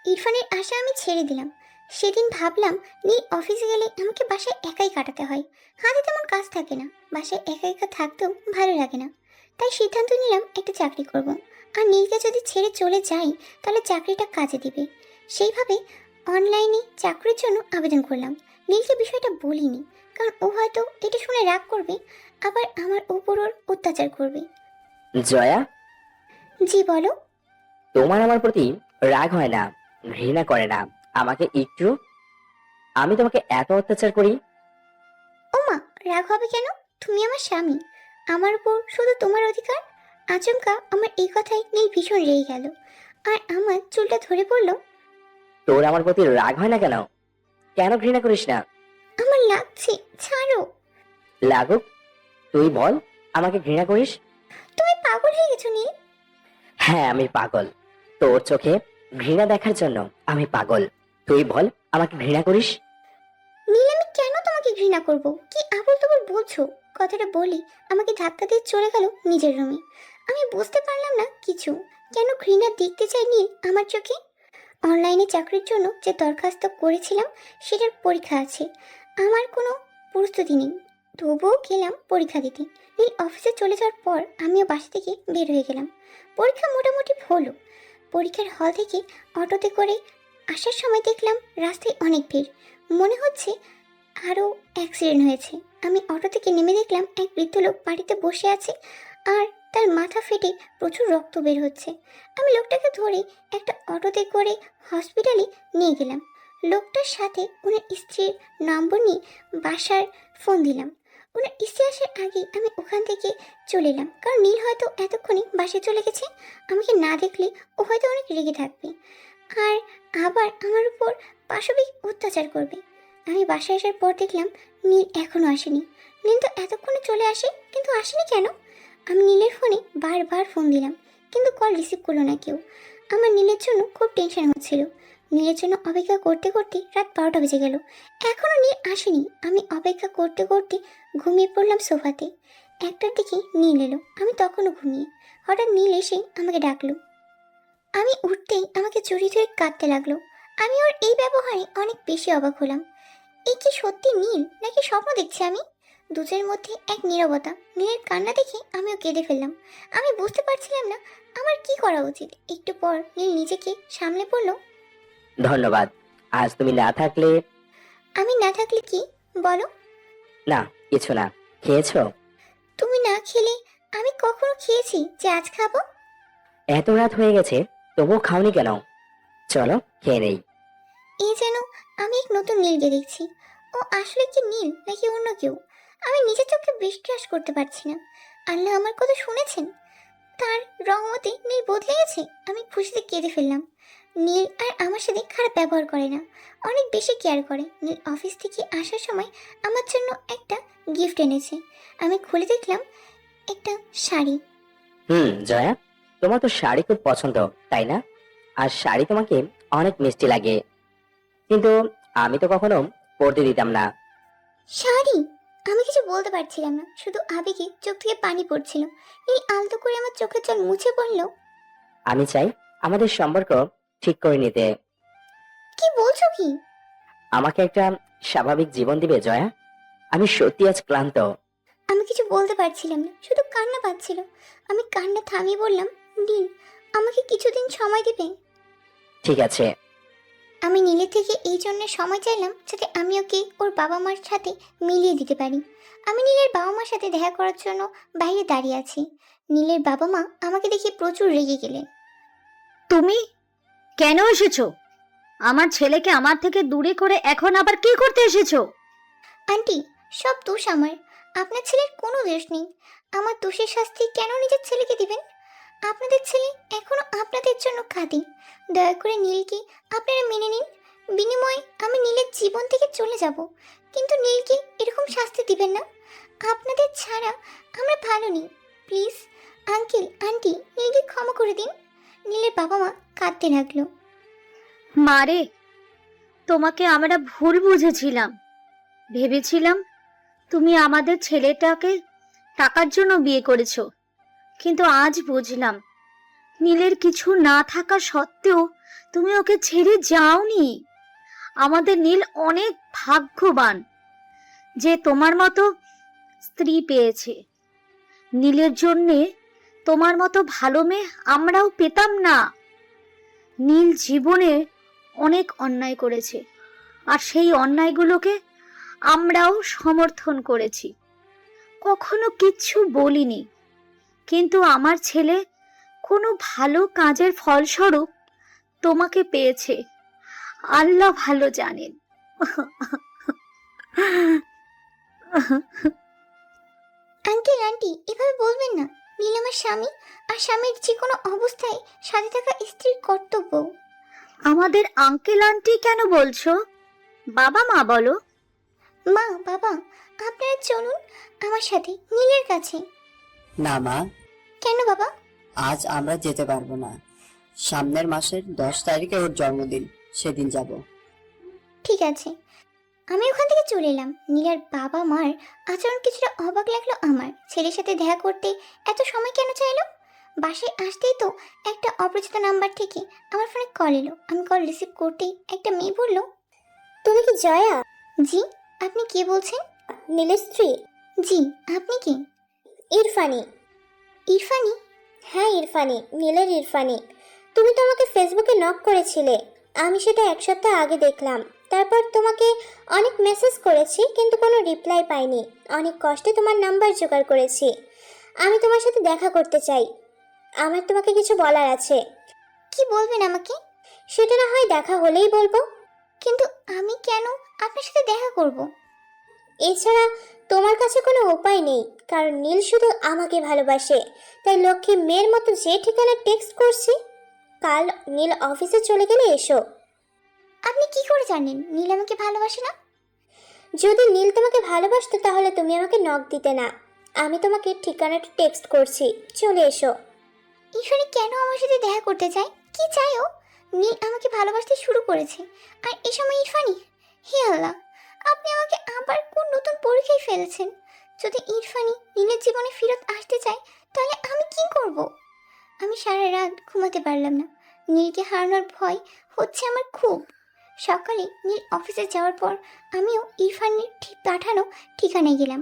ইরফানের আশা আমি ছেড়ে দিলাম। সেদিন ভাবলাম নীল অফিসে গেলে আমাকে বাসায় একাই কাটাতে হয়। হাতে তেমন কাজ থাকে না, বাসায় একা একা থাকতেও ভালো লাগে না। তাই সিদ্ধান্ত নিলাম একটা চাকরি করব। আর নীলকে যদি ছেড়ে চলে যাই তাহলে চাকরিটা কাজে দিবে। সেইভাবে অনলাইনে চাকরির জন্য আবেদন করলাম। নীলকে বিষয়টা বলিনি, কারণ ও হয়তো এটা শুনে রাগ করবে, আবার আমার উপর ওর অত্যাচার করবে। জয়া, জি বলো। তোমার আমার প্রতি রাগ হয় না, ঘৃণা করে না আমাকে একটু? আমি তোমাকে এত অত্যাচার করি? ওমা, রাগ হবে কেন? তুমি আমার স্বামী, আমার উপর শুধু তোমার অধিকার। আচমকা আমার এই কথায় নীল ভীষণ রেগে গেল আর আমার চুলটা ধরে পড়ল। তোর আমার প্রতি রাগ হয় না কেন? কেন ঘৃণা করিস না? আমার লাগছে, ছাড়ো। লাগুক, তুই বল আমাকে ঘৃণা করিস? তুমি পাগল হয়ে গেছো নীল। হ্যাঁ, আমি পাগল। তোর চোখে ঘৃণা দেখার জন্য আমি পাগল। তুই বল আমাকে ঘৃণা করিস? নীল, আমি কেন তোমাকে ঘৃণা করব? কি আবল তাবল বলছো? কথাটা বলি আমাকে ধাক্কা দিয়ে চলে গেল নিজের রুমে। আমি বুঝতে পারলাম না কিছু। কেন ঘৃণা দেখতে চাই নীল আমার চোখে? অনলাইনে চাকরির জন্য যে দরখাস্ত করেছিলাম সেটার পরীক্ষা আছে। আমার কোনো প্রস্তুতি নেই, তবুও গেলাম পরীক্ষা দিতে। নীল অফিসে চলে যাওয়ার পর আমিও বাসা থেকে বের হয়ে গেলাম। পরীক্ষা মোটামুটি হলো। পরীক্ষার হল থেকে অটোতে করে আসার সময় দেখলাম রাস্তায় অনেক ভিড়। মনে হচ্ছে আরও অ্যাক্সিডেন্ট হয়েছে। আমি অটো থেকে নেমে দেখলাম এক বৃদ্ধ লোক বাড়িতে বসে আছে আর তার মাথা ফেটে প্রচুর রক্ত বের হচ্ছে। আমি লোকটাকে ধরে একটা অটোতে করে হসপিটালে নিয়ে গেলাম। লোকটার সাথে ওনার স্ত্রীর নম্বর নিয়ে বাসার ফোন দিলাম। ওনার স্ত্রী আসার আগেই আমি ওখান থেকে চলে এলাম, কারণ নীল হয়তো এতক্ষণে বাসায় চলে গেছে। আমাকে না দেখলে ও হয়তো অনেক রেগে থাকবে আর আবার আমার উপর পাশবিক অত্যাচার করবে। আমি বাসায় আসার পর দেখলাম নীল এখনও আসেনি। নীল তো এতক্ষণে চলে আসে, কিন্তু আসেনি কেন? আমি নীলের ফোনে বারবার ফোন দিলাম, কিন্তু কল রিসিভ করলো না কেউ। আমার নীলের জন্য খুব টেনশন হচ্ছিল। নীলের জন্য অপেক্ষা করতে করতে রাত 12টা বেজে গেল, এখনও নীল আসেনি। আমি অপেক্ষা করতে করতে ঘুমিয়ে পড়লাম সোফাতে। 1টার দিকে নীল এলো, আমি তখনও ঘুমিয়ে। হঠাৎ নীল এসে আমাকে ডাকলো। আমি উঠতেই আমাকে জড়িয়ে ধরে কাঁদতে লাগলো। আমি ওর এই ব্যবহারে অনেক বেশি অবাক হলাম। এই কি সত্যি নীল নাকি স্বপ্ন দেখছি আমি? দুজনের মধ্যে এক নীরবতা। নীলের কান্না দেখে আমিও কেঁদে ফেললাম। আমি বুঝতে পারছিলাম না আমার কি করা উচিত। একটু পর নীল নিজেকে সামলে পড়ল। ধন্যবাদ। আজ তুমি না থাকলে। আমি না থাকলে কি বলো? না, কিছু না। খেয়েছো? তুমি না খেলে আমি কখনো খেয়েছি যে আজ খাবো? এত রাত হয়ে গেছে, তবুও খাওনি কেন? চলো খেয়ে নেই। এই যেন আমি এক নতুন নীলকে দেখছি। ও আসলে কি নীল নাকি অন্য কেউ? আমি নিজের চোখে বিশ্বাস করতে পারছি না। আল্লাহ আমার কথা শুনেছেন, তার রহমতে নীল বদলে গেছে। আমি খুশিতে কেঁদে ফেললাম। নীল আর আমার সাথে খারাপ ব্যবহার করে না, অনেক বেশি কেয়ার করে। নীল অফিস থেকে আসার সময় আমার জন্য একটা গিফট এনেছে। আমি খুলে দেখলাম একটা শাড়ি। জয়া, তোমার তো শাড়ি খুব পছন্দ, তাই না? আর শাড়ি তোমাকে অনেক মিষ্টি লাগে, কিন্তু আমি তো কখনো পরতে দিতাম না। শাড়ি? আমি কিছু বলতে পারছিলাম না, শুধু আবেগে চোখ থেকে পানি পড়ছিল। নীল আলতো করে আমার চোখের জল মুছে পড়ল। আমি চাই আমাদের সম্পর্ক ঠিক করে নিতে। কি বলছো কি? আমাকে একটা স্বাভাবিক জীবন দিবে জয়া? আমি সত্যি আজ ক্লান্ত। আমি কিছু বলতে পারছিলাম না, শুধু কান্না পাচ্ছিল। আমি কান্না থামিয়ে বললাম, নীল আমাকে কিছুদিন সময় দিবে? ঠিক আছে। আমি নীলের থেকে এই জন্য সময় চাইলাম যাতে আমি ওকে ওর বাবা মার সাথে মিলিয়ে দিতে পারি। আমি নীলের বাবা মার সাথে দেখা করার জন্য বাইরে দাঁড়িয়ে আছি। নীলের বাবা মা আমাকে দেখে প্রচুর রেগে গেলেন। তুমি কেন এসেছো? আমার ছেলেকে আমার থেকে দূরে করে এখন আবার কি করতে এসেছো? আন্টি, সব দোষ আমার, আপনার ছেলের কোনো দোষ নেই। আমার দোষের শাস্তি কেন নিজের ছেলেকে দিবেন? আপনাদের ছেলে এখনো আপনাদের জন্য কাঁদে। দয়া করে নীলকে আপনারা মেনে নিন। বিনিময়ে আমি নীলের জীবন থেকে চলে যাব, কিন্তু নীলকে এরকম শাস্তি দিবেন না। আপনাদের ছাড়া আমরা ভালো নেই। প্লিজ আঙ্কেল আন্টি, নীলকে ক্ষমা করে দিন। নীলের বাবা মা কাঁদতে লাগলো। মারে, তোমাকে আমরা ভুল বুঝেছিলাম। ভেবেছিলাম তুমি আমাদের ছেলেটাকে টাকার জন্য বিয়ে করেছো, কিন্তু আজ বুঝলাম নীলের কিছু না থাকা সত্ত্বেও তুমি ওকে ছেড়ে যাওনি। আমাদের নীল অনেক ভাগ্যবান যে তোমার মতো স্ত্রী পেয়েছে। নীলের জন্যে তোমার মতো ভালো মেয়ে আমরাও পেতাম না। নীল জীবনে অনেক অন্যায় করেছে, আর সেই অন্যায়গুলোকে আমরাও সমর্থন করেছি, কখনো কিচ্ছু বলিনি। কিন্তু আমার ছেলে কোনো ভালো কাজের ফলস্বরূপ তোমাকে পেয়েছে, আল্লাহ ভালো জানেন। আঙ্কেল আন্টি, এভাবে বলবেন না। নীল আমার স্বামী, আর স্বামীর যে কোনো অবস্থায় সাথে থাকা স্ত্রীর কর্তব্য। আমাদের আঙ্কেল আন্টি কেন বলছো? বাবা মা বলো। মা বাবা, আপনারা চলুন আমার সাথে নীলের কাছে। না মা, কেন বাবা? আজ আমরা যেতে পারবো না। সামনের মাসের 10 তারিখে ওর জন্মদিন, সেদিন যাব। ঠিক আছে। আমি ওখান থেকে চলে এলাম। নীলার বাবা মার আচরণ কিছুটা অবাক লাগলো আমার। ছেলের সাথে দেখা করতে এত সময় কেন চাইলো? বাসায় আসতেই তো একটা অপরিচিত নাম্বার থেকে আমার ফোনে কল এলো। আমি কল রিসিভ করতেই একটা মেয়ে বলল, তুমি কি জয়া? জি, আপনি কে বলছেন? নীলের স্ত্রী। জি, আপনি কি? ইরফানি। ইরফানি? হ্যাঁ ইরফানি, নীলের ইরফানি। তুমি তো আমাকে ফেসবুকে নক করেছিলে, আমি সেটা 1 সপ্তাহ আগে দেখলাম। তারপর তোমাকে অনেক মেসেজ করেছি কিন্তু কোনো রিপ্লাই পাইনি। অনেক কষ্টে তোমার নাম্বার জোগাড় করেছি। আমি তোমার সাথে দেখা করতে চাই। আমার তোমাকে কিছু বলার আছে। কি বলবেন আমাকে? সেটা না হয় দেখা হলেই বলবো। কিন্তু আমি কেন আপনার সাথে দেখা করব? এছাড়া তোমার কাছে কোনো উপায় নেই, কারণ নীল শুধু আমাকে ভালোবাসে। তাই লক্ষ্মী মেয়ের মতো যে ঠিকানা টেক্সট করছি, কাল নীল অফিসে চলে গেলে এসো। আপনি কি করে জানেন নীল আমাকে ভালোবাসে না? যদি নীল তোমাকে ভালোবাসতো তাহলে তুমি আমাকে নক দিতে না। আমি তোমাকে ঠিকানাটা টেক্সট করছি, চলে এসো। ঈশ্বরী কেন আমার সাথে দেখা করতে চায়? কি চাই ও? নীল আমাকে ভালোবাসতে শুরু করেছে, আর এই সময় ইরফানি? হে আল্লাহ, আপনি আমাকে আবার কোন নতুন পরীক্ষায় ফেলেছেন। যদি ইরফানি নীলের জীবনে ফেরত আসতে চায় তাহলে আমি কি করব? আমি সারা রাত ঘুমাতে পারলাম না। নীলকে হারানোর ভয় হচ্ছে আমার খুব। সকালে নীল অফিসে যাওয়ার পর আমিও ইরফানের ঠিক পাঠানো ঠিকানায় গেলাম।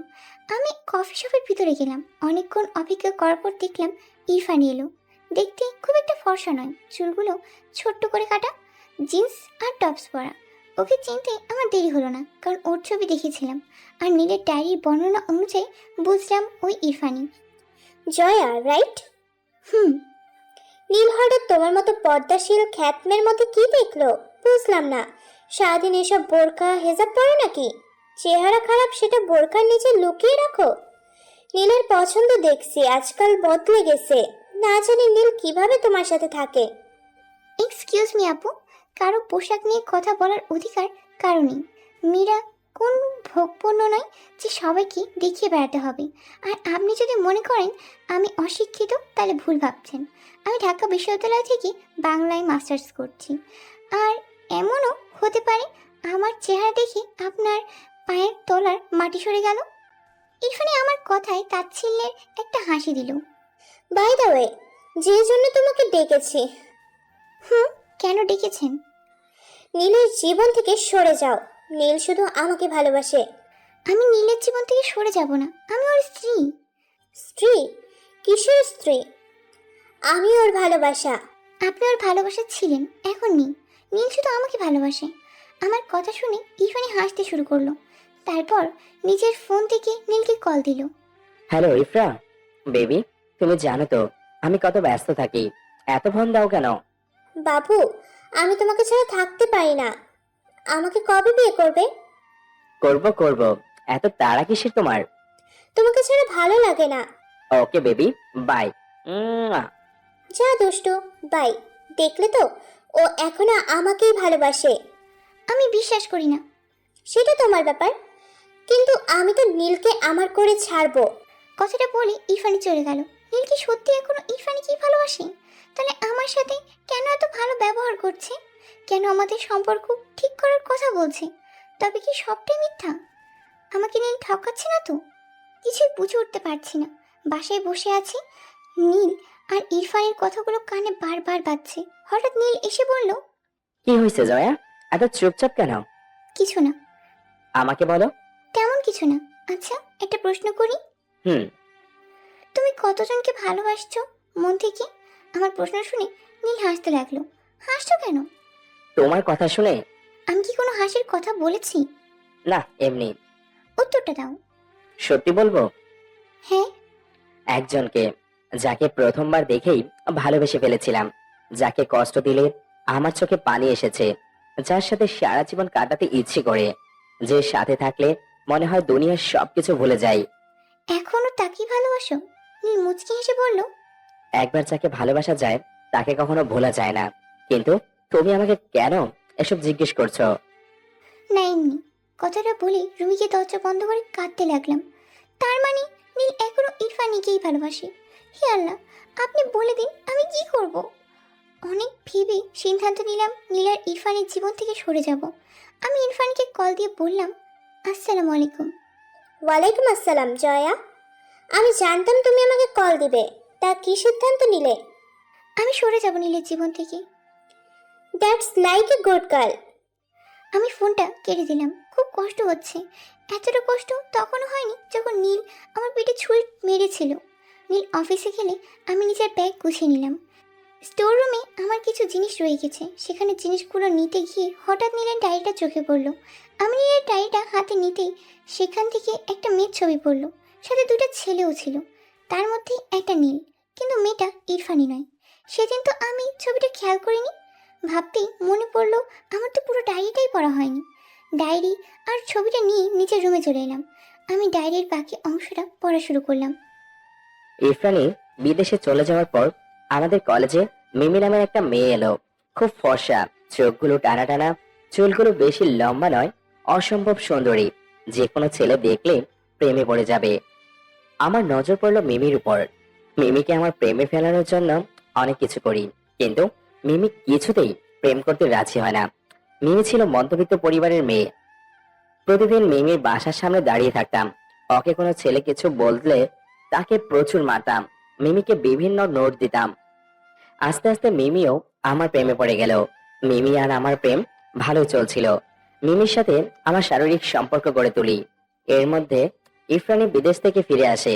আমি কফি শপের ভিতরে গেলাম। অনেকক্ষণ অপেক্ষা করার পর দেখলাম ইরফানি এলো। দেখতে খুব একটা ফর্সা নয়, চুলগুলো ছোট্ট করে কাটা, জিন্স আর টপস পরা। ওকে চিনতে আমার দেরি হলো না, কারণ ওর ছবি দেখেছিলাম আর নীলের ডায়েরির বর্ণনা অনুযায়ী বুঝলাম ওই ইরফানি। জয়া, রাইট? নীল হঠাৎ তোমার মতো পর্দাশীল খ্যাতমের মধ্যে কি দেখলো বুঝলাম না। সারাদিন এসব বোরকা হেজাব পরো নাকি? চেহারা খারাপ সেটা বোরকার নিচে লুকিয়ে রাখো। নীলের পছন্দ দেখছি আজকাল বদলে গেছে। না জানি নীল কিভাবে তোমার সাথে থাকে। এক্সকিউজ মি আপু, কারো পোশাক নিয়ে কথা বলার অধিকার কারো নেই। মীরা কোন ভোগপণ্য নয় যে সবাইকে দেখিয়ে বেড়াতে হবে। আর আপনি যদি মনে করেন আমি অশিক্ষিত তাহলে ভুল ভাবছেন। আমি ঢাকা বিশ্ববিদ্যালয় থেকে বাংলায় মাস্টার্স করছি। আর এমনও হতে পারে আমার চেহারা দেখে আপনার পায়ের তলার মাটি সরে গেল। ইরফানি আমার কথায় তাচ্ছিল্যের একটা হাসি দিল। বাই দ্য ওয়ে, যে জন্য তোমাকে ডেকেছি। কেন ডেকেছেন? নীলের জীবন থেকে সরে যাও। নীল শুধু আমাকে ভালোবাসে। আমি নীলের জীবন থেকে সরে যাব না, আমি ওর স্ত্রী। স্ত্রী? কিসের স্ত্রী? আমি ওর ভালোবাসা। আপনি ওর ভালোবাসা ছিলেন, এখন নেই। নীল শুধু আমাকে ভালোবাসে। আমার কথা শুনে ইরফানি হাসতে শুরু করলো। তারপর নিজের ফোন থেকে নীলকে কল দিল। হ্যালো ইফরা, বেবি, তুমি জানো তো আমি কত ব্যস্ত থাকি। এত ফোন দাও কেন? বাবু, আমি তোমাকে ছাড়া থাকতে পারি না। আমাকে কবে বিয়ে করবে? করব করব, এত তাড়া কিসের তোমার? তোমাকে ছাড়া ভালো লাগে না। Okay baby, bye. যা দুষ্টু, বাই। দেখলে তো, ও এখনো আমাকেই ভালোবাসে। আমি বিশ্বাস করি না। সেটা তোমার ব্যাপার, কিন্তু আমি তো নীলকে আমার করে ছাড়বো। কথাটা বলে ইরফানি চলে গেল। নীল কি সত্যি এখনো ইরফানিকেই ভালোবাসে? তাহলে আমার সাথে কেন এত ভালো ব্যবহার করছে? কেন আমাদের সম্পর্ক ঠিক করার কথা বলছে? তবে কি সবটাই মিথ্যা? আমাকে নীল ঠকাচ্ছে না তো? কিছুই বুঝে উঠতে পারছি না। বাসায় বসে আছি, নীল আর ইরফানের কথাগুলো কানে বারবার বাজছে। হঠাৎ নীল এসে বলল, কি হয়েছে জয়া, এত চুপচাপ কেন? কিছু না। আমাকে বলো। তেমন কিছু না। আচ্ছা, একটা প্রশ্ন করি। হুম। তুমি কতজনকে ভালোবাসছো মন থেকে? আমার প্রশ্ন শুনে নীল হাসতে লাগলো। হাসছো কেন? তোমার কথা শুনে। আমি কি কোনো হাসির কথা বলেছি? না, এমনি। উত্তরটা দাও। সত্যি বলবো? হ্যাঁ। একজনকে, যাকে প্রথমবার দেখেই ভালোবেসে ফেলেছিলাম, যাকে কষ্ট দিলে আমার চোখে পানি এসেছে, যার সাথে সারা জীবন কাটাতে ইচ্ছে করে, যে সাথে থাকলে মনে হয় দুনিয়ার সবকিছু ভুলে যাই। এখনো তাকেই ভালোবাসো? নীল মুচকি হেসে বলল, একবার যাকে ভালোবাসা যায় তাকে কখনো ভোলা যায় না। কিন্তু তুমি আমাকে কেন এসব জিজ্ঞেস করছো? না এমনি। কথাটা বলে রুমিকে দরজা বন্ধ করে কাঁদতে লাগলাম। তার মানে নীল এখনো ইরফানিকেই ভালোবাসে। হে আল্লাহ, আপনি বলে দিন আমি কি করব? অনেক ভেবে সিদ্ধান্ত নিলাম নীল আর ইরফানের জীবন থেকে সরে যাব। আমি ইরফানকে কল দিয়ে বললাম, আসসালামু আলাইকুম। ওয়ালাইকুম আসসালাম জয়া। আমি জানতাম তুমি আমাকে কল দিবে। তা কি সিদ্ধান্ত নিলে? আমি সরে যাব নীলের জীবন থেকে। That's like a good girl. আমি ফোনটা কেটে দিলাম। খুব কষ্ট হচ্ছে। এতটা কষ্ট তখনও হয়নি যখন নীল আমার পেটে ছুরি মেরেছিল। নীল অফিসে গেলে আমি নিজের ব্যাগ গুছিয়ে নিলাম। স্টোর রুমে আমার কিছু জিনিস রয়ে গেছে, সেখানে জিনিসগুলো নিতে গিয়ে হঠাৎ নীলের ডায়েরিটা চোখে পড়লো। আমি নীলের ডায়েরিটা হাতে নিতেই সেখান থেকে একটা মেয়ের ছবি পড়লো, সাথে দুটো ছেলেও ছিল, তার মধ্যে একটা নীল, কিন্তু মেয়েটা ইরফানি নয়। সেদিন তো আমি ছবিটা খেয়াল করিনি, ভাবতেই মনে পড়লো আমার তো পুরো ডায়েরিটাই পড়া হয়নি। ডায়েরি আর ছবিটা নিয়ে নিজের রুমে চলে এলাম। আমি ডায়েরির বাকি অংশটা পড়া শুরু করলাম। ইরফানি বিদেশে চলে যাওয়ার পর আমাদের কলেজে মিমি নামের একটা মেয়ে এলো। খুব ফর্সা, চোখগুলো টানা টানা, চুলগুলো বেশি লম্বা নয়, অসম্ভব সুন্দরী, যে কোনো ছেলে দেখলে প্রেমে পড়ে যাবে। আমার নজর পড়লো মিমির উপর। মিমিকে আমার প্রেমে ফেলানোর জন্য অনেক কিছু করি, কিন্তু মিমি কিছুতেই প্রেম করতে রাজি হয় না। মিমি ছিল মধ্যবিত্ত পরিবারের মেয়ে। প্রতিদিন মিমির বাসার সামনে দাঁড়িয়ে থাকতাম। ওকে কোনো ছেলে কিছু বললে তাকে প্রচুর মারতাম, মিমিকে বিভিন্ন নোট দিতাম। আস্তে আস্তে মিমিও আমার প্রেমে পড়ে গেল। মিমি আর আমার প্রেম ভালো চলছিল। মিমির সাথে আমার শারীরিক সম্পর্ক গড়ে তুলি। এর মধ্যে ইরফানি বিদেশ থেকে ফিরে আসে।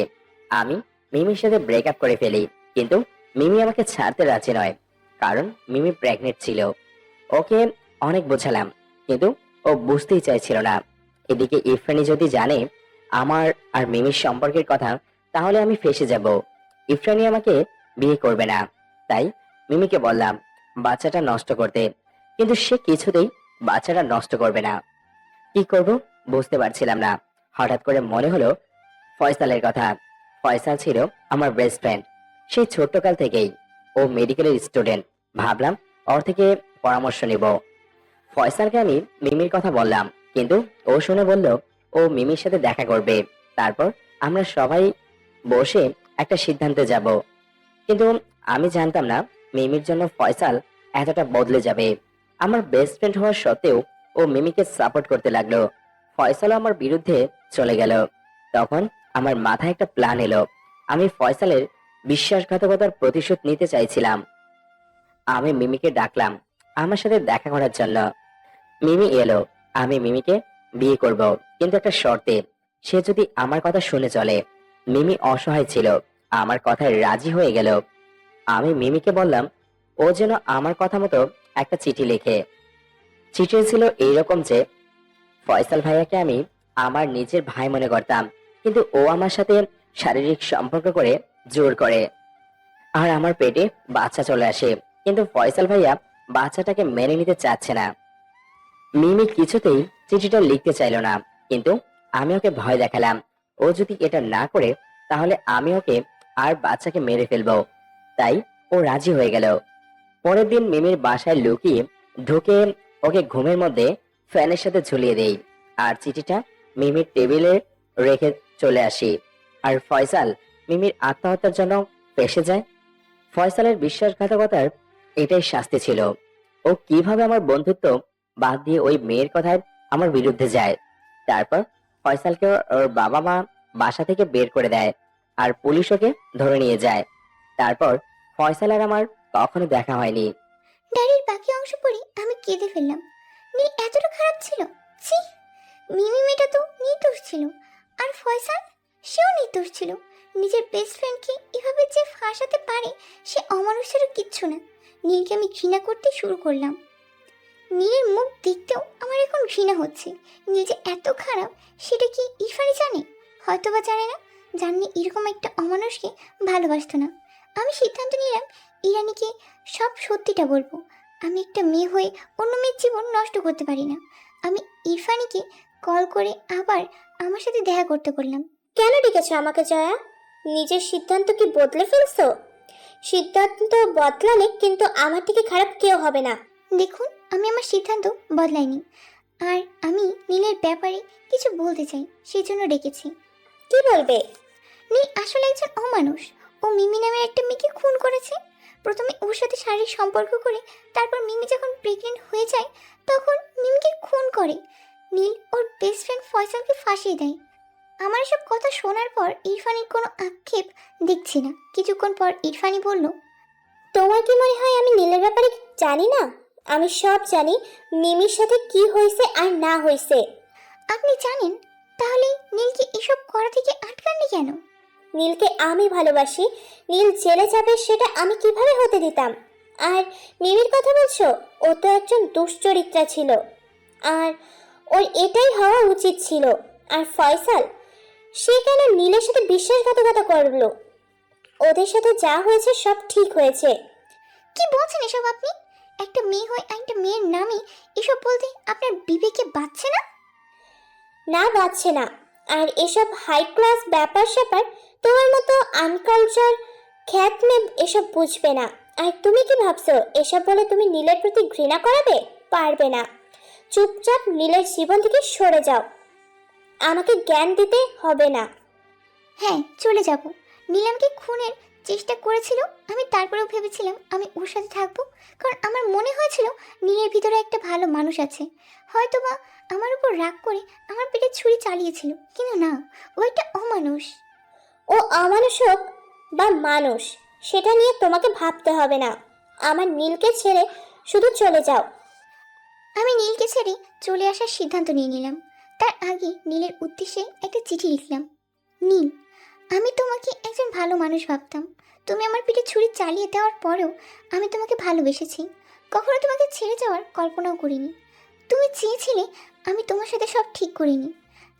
আমি মিমির সাথে ব্রেকআপ করে ফেলি, কিন্তু মিমি আমাকে ছাড়তে রাজি নয়, কারণ মিমি প্রেগনেন্ট ছিল। ওকে অনেক বোঝালাম, কিন্তু ও বুঝতেই চাইছিল না। এদিকে ইরফানি যদি জানে আমার আর মিমির সম্পর্কের কথা, তাহলে আমি ফেঁসে যাব। ইরফানি আমাকে বিয়ে করবে না। তাই মিমিকে বললাম বাচ্চাটা নষ্ট করতে, কিন্তু সে কিছুতেই বাচ্চাটা নষ্ট করবে না। কি করব বুঝতে পারছিলাম না। হঠাৎ করে মনে হলো ফয়সালের কথা। ফয়সাল ছিল আমার বেস্ট ফ্রেন্ড, সেই ছোট্টকাল থেকেই। ও মেডিকেলের স্টুডেন্ট। ভাবলাম ওর থেকে পরামর্শ নিব। ফয়সালকে আমি মিমির কথা বললাম, কিন্তু ও শুনে বলল ও মিমির সাথে দেখা করবে, তারপর আমরা সবাই বসে একটা সিদ্ধান্তে যাব। কিন্তু আমি জানতাম না মিমির জন্য ফয়সাল এতটা বদলে যাবে। আমার বেস্ট ফ্রেন্ড হওয়ার সত্ত্বেও ও মিমিকে সাপোর্ট করতে লাগলো। ফয়সালও আমার বিরুদ্ধে চলে গেল। তখন আমার মাথায় একটা প্ল্যান এলো। আমি ফয়সালের বিশ্বাসঘাতকতার প্রতিশোধ নিতে চাইছিলাম। আমি মিমিকে ডাকলাম আমার সাথে দেখা করার জন্য। মিমি এলো। আমি মিমিকে বিয়ে করব, কিন্তু একটা শর্তে, সে যদি আমার কথা শুনে চলে। মিমি অসহায় ছিল, আমার কথায় রাজি হয়ে গেল। আমি মিমিকে বললাম ও যেন আমার কথা মতো একটা চিঠি লেখে। চিঠি ছিল এইরকম যে, ফয়সাল ভাইয়াকে আমি আমার নিজের ভাই মনে করতাম, কিন্তু ও আমার সাথে শারীরিক সম্পর্ক করে জোর করে, আর আমার পেটে বাচ্চা চলে আসে, কিন্তু ফয়সাল ভাইয়া বাচ্চাটাকে মেনে নিতে চাচ্ছে না। মিমি কিছুতেই চিঠিটা লিখতে চাইল না, কিন্তু আমি ওকে ভয় দেখালাম ও যদি এটা না করে তাহলে আমি ওকে আর বাচ্চাকে মেরে ফেলবো। তাই ও রাজি হয়ে গেল। পরের দিন মিমির বাসায় লুকিয়ে ঢুকে ওকে ঘুমের মধ্যে ফ্যানের সাথে ঝুলিয়ে দেই, আর চিঠিটা মিমির টেবিলে রেখে চলে আসি। আর ফয়সাল মিমির আত্মহত্যার জন্য ফেঁসে যায়। ফয়সালের বিশ্বাসঘাতকতার এটাই শাস্তি ছিল। ও কিভাবে আমার বন্ধুত্ব বাদ দিয়ে ওই মেয়ের কথায় আমার বিরুদ্ধে যায়। তারপর ফয়সালকে ওর বাবা মা বাসা থেকে বের করে দেয়, আর পুলিশ ওকে ধরে নিয়ে যায়। তারপর ফয়সাল আর আমার কখনো দেখা হয়নি। ডায়েরির বাকি অংশ পড়ে আমি কেঁদে ফেললাম। নীল এতটা খারাপ ছিল? ছি! মিমি মেয়েটা তো নির্দোষ ছিল, আর ফয়সাল, সেও নির্দোষ ছিল। নিজের বেস্ট ফ্রেন্ডকে এভাবে যে ফাঁসাতে পারে, সে অমানুষেরও কিচ্ছু না। নীলকে আমি ঘৃণা করতে শুরু করলাম। নীলের মুখ দেখতেও আমার এখন ঘৃণা হচ্ছে। নীল যে এত খারাপ সেটা কি ইরফানি জানে? হয়তো বা জানে না, জানলে এরকম একটা অমানুষকে ভালোবাসতো না। আমি সিদ্ধান্ত নিলাম ইরানিকে সব সত্যিটা বলবো। আমি একটা মেয়ে হয়ে অন্য মেয়ের জীবন নষ্ট করতে পারি না। আমি ইরফানিকে কল করে আবার আমার সাথে দেখা করতে বললাম। কেন ডেকেছো আমাকে জয়া? নিজের সিদ্ধান্ত কি বদলে ফেলছো? সিদ্ধান্ত বদলালে কিন্তু আমার থেকে খারাপ কেউ হবে না। দেখুন, আমি আমার সিদ্ধান্ত বদলাইনি, আর আমি নীলের ব্যাপারে কিছু বলতে চাই, সেই জন্য ডেকেছি। কি বলবে? নীল আসলে একজন অমানুষ। ও মিমি নামের একটা মেয়েকে খুন করেছে। প্রথমে ওর সাথে শারীরিক সম্পর্ক করে, তারপর মিমি যখন প্রেগনেন্ট হয়ে যায় তখন মিমিকে খুন করে। নীল ওর বেস্ট ফ্রেন্ড ফয়সালকে ফাঁসিয়ে দেয়। আমার এসব কথা শোনার পর ইরফানির কোনো আক্ষেপ দেখছি না। কিছুক্ষণ পর ইরফানি বলল, তোমার কি মনে হয় আমি নীলের ব্যাপারে জানি না? আমি সব জানি, মিমির সাথে কি হয়েছে আর না হয়েছে। আপনি জানেন? তাহলে নীলকে এসব করা থেকে আটকাননি কেন? নীলকে আমি ভালোবাসি। নীল জেলে যাবে সেটা আমি কিভাবে হতে দিতাম? আর মিমির কথা বলছো? ও তো একজন দুশ্চরিত্রা ছিল, আর ওর এটাই হওয়া উচিত ছিল। আর ফয়সাল, সে কেন নীলের সাথে বিশ্বাসঘাতকতা করলো? ওদের সাথে যা হয়েছে সব ঠিক হয়েছে। কি বলছেন এসব আপনি? একটা মেয়ে হয়ে একটা মেয়ের নামে এসব বলতে আপনার বিবেকে বাজছে না? না, বাচ্ছে না। আর এসব হাই ক্লাস ব্যাপার স্যাপার তোমার মতো আনকালচার খ্যাত মেয়ে এসব বুঝবে না। আর তুমি কি ভাবছো এসব বলে তুমি নীলের প্রতি ঘৃণা করাবে? পারবে না। চুপচাপ নীলের জীবন থেকে সরে যাও, আমাকে জ্ঞান দিতে হবে না। হ্যাঁ, চলে যাব। নীলামকে খুনের চেষ্টা করেছিল, আমি তারপরেও ভেবেছিলাম আমি ওর সাথে থাকবো, কারণ আমার মনে হয়েছিল নীলের ভিতরে একটা ভালো মানুষ আছে। হয়তোবা আমার উপর রাগ করে আমার পেটে ছুরি চালিয়েছিল, কিন্তু না, ও একটা অমানুষ। ও অমানুষ হোক বা মানুষ, সেটা নিয়ে তোমাকে ভাবতে হবে না। আমার নীলকে ছেড়ে শুধু চলে যাও। আমি নীলকে ছেড়ে চলে আসার সিদ্ধান্ত নিয়ে নিলাম। তার আগে নীলের উদ্দেশ্যে একটা চিঠি লিখলাম। নীল, আমি তোমাকে একজন ভালো মানুষ ভাবতাম। তুমি আমার পিঠে ছুরি চালিয়ে দেওয়ার পরেও আমি তোমাকে ভালোবেসেছি। কখনো তোমাকে ছেড়ে যাওয়ার কল্পনাও করিনি। তুমি চেয়েছিলে আমি তোমার সাথে সব ঠিক করিনি,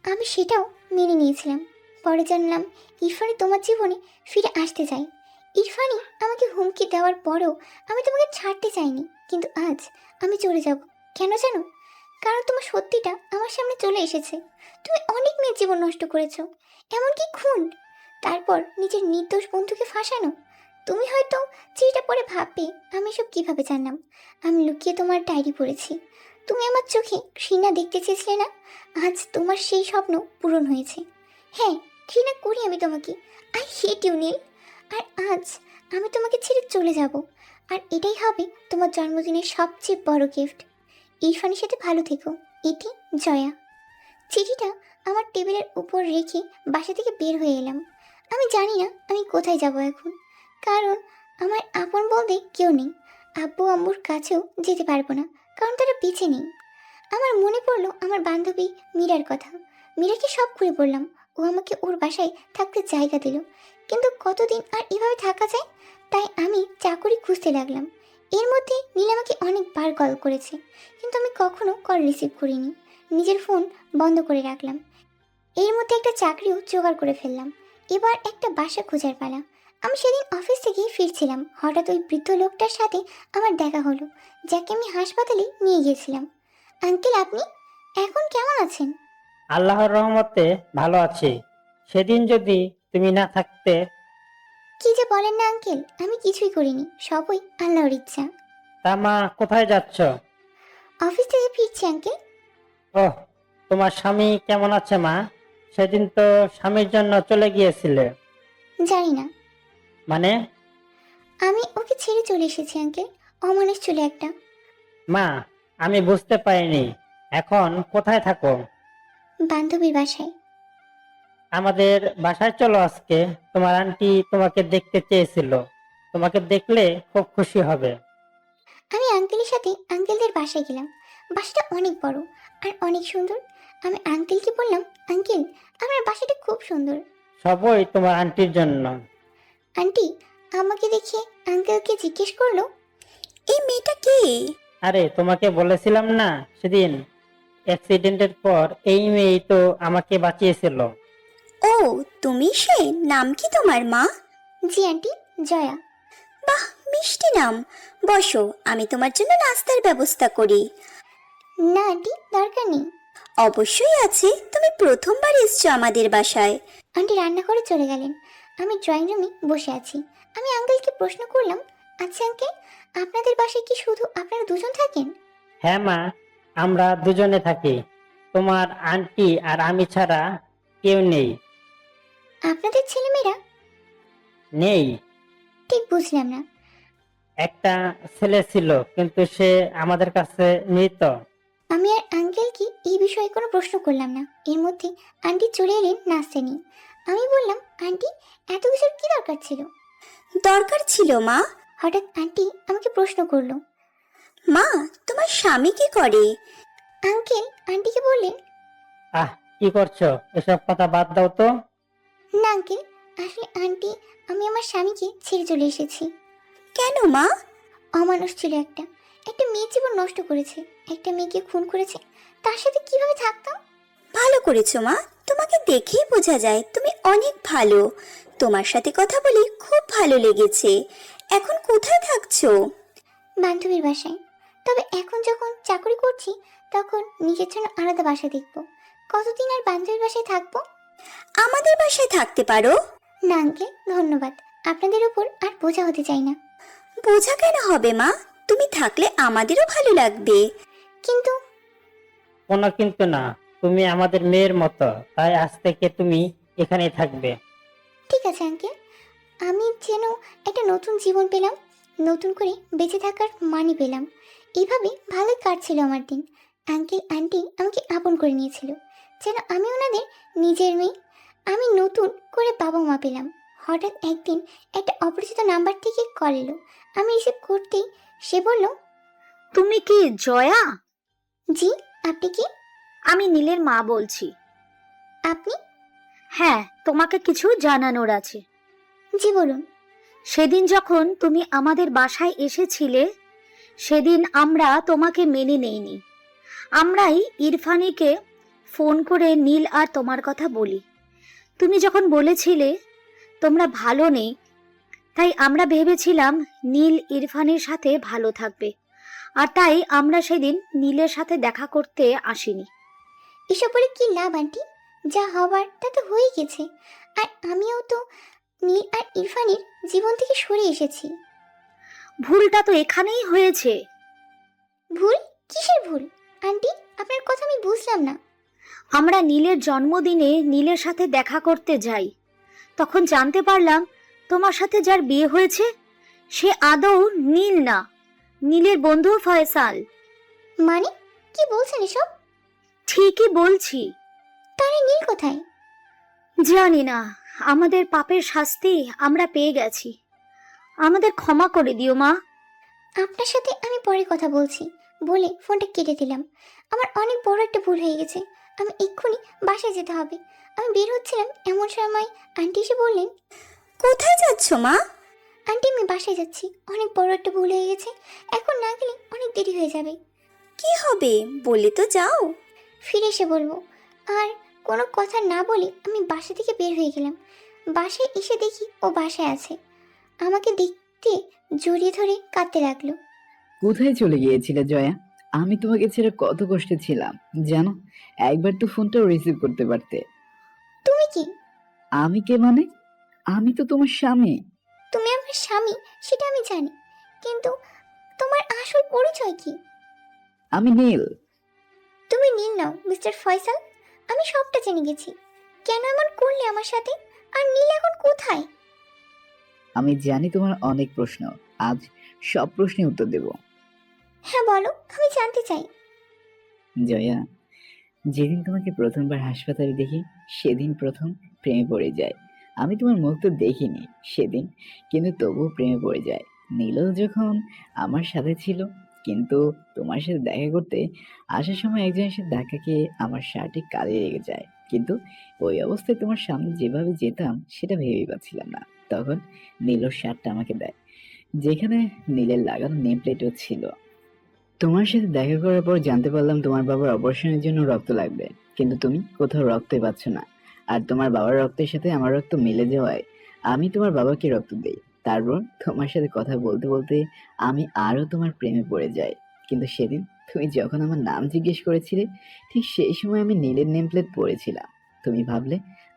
আমি সেটাও মেনে নিয়েছিলাম। পরে জানলাম ইরফানি তোমার জীবনে ফিরে আসতে চাই। ইরফানি আমাকে হুমকি দেওয়ার পরেও আমি তোমাকে ছাড়তে চাইনি, কিন্তু আজ আমি চলে যাব। কেন জানো? কারণ তোমার সত্যিটা আমার সামনে চলে এসেছে। তুমি অনেক মেয়ের জীবন নষ্ট করেছো, এমনকি খুন, তারপর নিজের নির্দোষ বন্ধুকে ফাঁসানো। তুমি হয়তো চিঠিটা পড়ে ভাববে আমি এসব কীভাবে জানলাম। আমি লুকিয়ে তোমার ডায়েরি পড়েছি। তুমি আমার চোখে ঘৃণা দেখতে চেয়েছিলে না, আজ তোমার সেই স্বপ্ন পূরণ হয়েছে। হ্যাঁ, ঘৃণা করি আমি তোমাকে, আই হেট ইউ নীল। আর আজ আমি তোমাকে ছেড়ে চলে যাব, আর এটাই হবে তোমার জন্মদিনের সবচেয়ে বড় গিফট। ইরফানের সাথে ভালো থেকো, এটি জয়া। চিঠিটা আমার টেবিলের উপর রেখে বাসা থেকে বের হয়ে এলাম। আমি জানি না আমি কোথায় যাব এখন, কারণ আমার আপন বলতে কেউ নেই। আব্বু আম্মুর কাছেও যেতে পারবো না, কারণ তারা বেঁচে নেই। আমার মনে পড়লো আমার বান্ধবী মীরার কথা। মীরাকে সব খুলে বললাম, ও আমাকে ওর বাসায় থাকতে জায়গা দিল। কিন্তু কতদিন আর এভাবে থাকা যায়? তাই আমি চাকরি খুঁজতে লাগলাম। এর মধ্যে নীল আমাকে অনেকবার কল করেছে, কিন্তু আমি কখনো কল রিসিভ করিনি। নিজের ফোন বন্ধ করে রাখলাম। এর মধ্যে একটা চাকরিও জোগাড় করে ফেললাম। এবার একটা বাসা খোঁজার পালা। আমি সেদিন অফিস থেকে ফিরছিলাম, হঠাৎ ওই বৃদ্ধ লোকটার সাথে আমার দেখা হলো, যাকে আমি হাসপাতালে নিয়ে গিয়েছিলাম। আঙ্কেল, আপনি এখন কেমন আছেন? আল্লাহর রহমতে ভালো আছি। সেদিন যদি তুমি না থাকতে। কি যে বলেন না আঙ্কেল, আমি কিছুই করিনি, সবই আল্লাহর ইচ্ছা। তা মা, কোথায় যাচ্ছ? অফিস থেকে ফিরছি আঙ্কেল। ওহ, তোমার স্বামী কেমন আছে মা? সেদিন তো স্বামীর জন্য চলে গিয়েছিলে। জানি না, মানে? আমি ওকে ছেড়ে চলে এসেছি আঙ্কেল, অমানুষ ছিল একটা। মা, আমি বুঝতে পারিনি। এখন কোথায় থাকো? বান্ধবীর বাসায়। আমাদের বাসায় চলো আজকে। তোমার আন্টি তোমাকে দেখতে চেয়েছিল। তোমাকে দেখলে খুব খুশি হবে। আমি আঙ্কেলের সাথে আঙ্কেলদের বাসায় গেলাম। বাসাটা অনেক বড় আর অনেক সুন্দর। আমি আঙ্কেলকে বললাম, আঙ্কেল, আমার বাসাটা খুব সুন্দর। সবই তোমার আন্টির জন্য। আন্টি আমাকে দেখে আঙ্কেলকে জিজ্ঞেস করলো, এই মেয়েটা কে? আরে, তোমাকে বলেছিলাম না সেদিন অ্যাক্সিডেন্টের পর এই মেয়েই তো আমাকে বাঁচিয়েছিল। ও, তুমি সে? নাম কি তোমার মা? জি আন্টি, জয়া। বাহ, মিষ্টি নাম। বসো, আমি তোমার জন্য নাস্তার ব্যবস্থা করি। না আন্টি, দরকার নেই। অবশ্যই আছে, তুমি প্রথমবার এসছো আমাদের বাসায়। আন্টি রান্না করে চলে গেলেন। আমি ড্রয়িং রুমে বসে আছি। আমি আঙ্কেলকে প্রশ্ন করলাম, আচ্ছা আঙ্কেল, আপনাদের বাসায় কি শুধু আপনারা দুজন থাকেন? হ্যাঁ মা, আমরা দুজনে থাকি। তোমার আন্টি আর আমি ছাড়া কেউ নেই। আপনাদের ছেলেমেয়েরা? নেই। ঠিক বুঝলাম না। একটা ছেলে ছিল, কিন্তু সে আমাদের কাছে মৃত। আমি আর আঙ্কেলকে এই বিষয়ে কোনো প্রশ্ন করলাম না। এর মধ্যে আন্টি চলে এলেন নাস্তা নিয়ে। আমি বললাম, আন্টি, এত কিছুর কি দরকার ছিল? দরকার ছিল মা। হঠাৎ আন্টি আমাকে প্রশ্ন করলো, মা, তোমার স্বামী কি করে? আঙ্কেল আন্টিকে বললেন, আহ, কি করছো? এসব কথা বাদ দাও তো। না আঙ্কেল, আসলে আন্টি, আমি আমার স্বামীকে ছেড়ে চলে এসেছি। কেন মা? অমানুষ ছিল একটা একটা মেয়ের জীবন নষ্ট করেছে, একটা মেয়েকে খুন করেছে, তার সাথে কিভাবে থাকতাম? ভালো করেছো মা, তোমাকে দেখেই বোঝা যায় তুমি অনেক ভালো। তোমার সাথে কথা বলে খুব ভালো লেগেছে। এখন কোথায় থাকছো? বান্ধবীর বাসায়। তবে এখন যখন চাকরি করছি তখন নিজের জন্য আলাদা বাসা দেখব। কতদিন আর বান্ধবীর বাসায় থাকবো? আমাদের বাসায় থাকতে পারো। না আঙ্কেল, ধন্যবাদ, আপনাদের উপর আর বোঝা হতে চাই না। বোঝা কেন হবে মা, তুমি থাকলে আমাদেরও ভালো লাগবে। কিন্তু কোনো কিন্তু না, তুমি আমাদের মেয়ের মতো, তাই আজ থেকে তুমি এখানেই থাকবে। ঠিক আছে আঙ্কেল, আমি যেন একটা নতুন জীবন পেলাম, নতুন করে বেঁচে থাকার মানে পেলাম। এভাবে ভালোই কাটছিল আমার দিন। আঙ্কেল আন্টি আমাকে আপন করে নিয়েছিল, যেন আমি ওনাদের নিজের মেয়ে। আমি নতুন করে বাবা মা পেলাম। হঠাৎ একদিন একটা অপরিচিত নাম্বার থেকে কল এলো। আমি রিসিভ করতেই সে বলল, তুমি কি জয়া? জি, আপনি কি? আমি নীলের মা বলছি। আপনি? হ্যাঁ, তোমাকে কিছু জানানোর আছে। জি বলুন। সেদিন যখন তুমি আমাদের বাসায় এসেছিলে, সেদিন আমরা তোমাকে মেনে নেইনি। আমরাই ইরফানিকে ফোন করে নীল আর তোমার কথা বলি। তুমি যখন বলেছিলে তোমরা ভালো নেই, তাই আমরা ভেবেছিলাম নীল ইরফানের সাথে ভালো থাকবে, আর তাই আমরা সেদিন নীলের সাথে দেখা করতে আসিনি। এসব বলে কি লাভ আন্টি? যা হবার তা তো হয়ে গেছে। আর আমিও তো নীল আর ইরফানের জীবন থেকে সরে এসেছি। ভুলটা তো এখানেই হয়েছে। ভুল? কিসের ভুল আন্টি? আপনার কথা আমি বুঝলাম না। আমরা নীলের জন্মদিনে নীলের সাথে দেখা করতে যাই, তখন জানতে পারলাম তোমার সাথে যার বিয়ে হয়েছে সে আদৌ নীল না, নীলের বন্ধু ফয়সাল। মানে কি বলছেন এসব? ঠিকই বলছি। তাহলে নীল কোথায়? জানি না, আমাদের পাপের শাস্তি আমরা পেয়ে গেছি। আমাদের ক্ষমা করে দিও মা। আপনার সাথে আমি পরে কথা বলছি বলে ফোনটা কেটে দিলাম। আমার অনেক বড় একটা ভুল হয়ে গেছে। আমি এক্ষুনি বাসায় যেতে হবে। আমি বের হচ্ছিলাম, এমন সময় আন্টি এসে বললেন, কোথায় যাচ্ছ মা? আন্টি আমি বাসায় যাচ্ছি, অনেক বড় একটা ভুল হয়ে গেছে। এখন না গেলে অনেক দেরি হয়ে যাবে। কি হবে বলে তো যাও। ফিরে এসে বলবো। আর কোনো কথা না বলে আমি বাসা থেকে বের হয়ে গেলাম। বাসায় এসে দেখি ও বাসায় আছে। আমাকে দেখতে জড়িয়ে ধরে কাঁদতে লাগলো। কোথায় চলে গিয়েছিলে জয়া? আমি তোমাকে ছেড়ে কত কষ্টে ছিলাম জানো। একবার তো ফোনটাও রিসিভ করতে পারতে। তুমি কি? আমি কে মানে? আমি তো তোমার স্বামী। তুমি আমার স্বামী সেটা আমি জানি, কিন্তু তোমার আসল পরিচয় কি? আমি নীল। তুমি নীল নাও মিস্টার ফয়সাল। আমি সবটা জেনে গেছি। কেন এমন করলে আমার সাথে? আর নীল এখন কোথায়? আমি জানি তোমার অনেক প্রশ্ন, আজ সব প্রশ্নের উত্তর দেব। হ্যাঁ বলো, আমি জানতে চাই। জয়া, যেদিন তোমাকে প্রথমবার হাসপাতালে দেখি সেদিন প্রথম প্রেমে পড়ে যায়। আমি তোমার মুখ তো দেখিনি সেদিন, কিন্তু তবুও প্রেমে পড়ে যায়। নীলও যখন আমার সাথে ছিল, কিন্তু তোমার সাথে দেখা করতে আসার সময় একজন এসে ধাক্কা খেয়ে আমার শার্টে কালি লেগে যায়। কিন্তু ওই অবস্থায় তোমার সামনে যেভাবে যেতাম সেটা ভেবেই পাচ্ছিলাম না। তখন নীলর শার্টটা আমাকে দেয়, যেখানে নীলের লাগানো নেম প্লেটও ছিল। তোমার সাথে দেখা করার পর জানতে পারলাম তোমার বাবার অপারেশনের জন্য রক্ত লাগবে, কিন্তু তুমি কোথাও রক্তই পাচ্ছ না। আর তোমার বাবার রক্তের সাথে আমার রক্ত মিলে যাওয়ায় আমি তোমার বাবাকে রক্ত দেই। তারপর তোমার সাথে কথা বলতে বলতে আমি আরো তোমার প্রেমে পড়ে যাই। কিন্তু সেদিন তুমি যখন আমার নাম জিজ্ঞেস করেছিলে, ঠিক সেই সময় আমি নীলের নেম প্লেট পড়েছিলাম। তুমি ভাবলে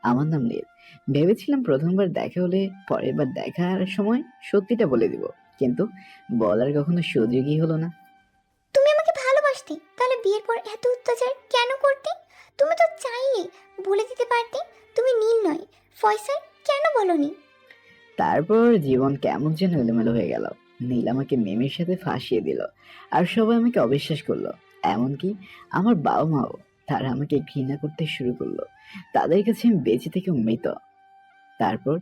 আমার নাম নীল। ভেবেছিলাম প্রথমবার দেখা হলে পরের বার দেখার সময় সত্যিটা বলে দিব, কিন্তু বলার কখনো সুযোগই হলো না। তুমি আমাকে ভালোবাসতে, তাহলে বিয়ের পর এত অত্যাচার কেন করতে? তুমি তো চাইলে বলে দিতে পারতে তুমি নীল নয় ফয়সাল। কেন বলনি? তারপর জীবন কেমন যেন এলোমেলো হয়ে গেল। নীল আমাকে মেমের সাথে ফাঁসিয়ে দিল, আর সবাই আমাকে অবিশ্বাস করলো। এমনকি আমার বাবা মাও, তারা আমাকে ঘৃণা করতে শুরু করলো। তাদের কাছে আমি বেঁচে থেকেও মৃত। তারপর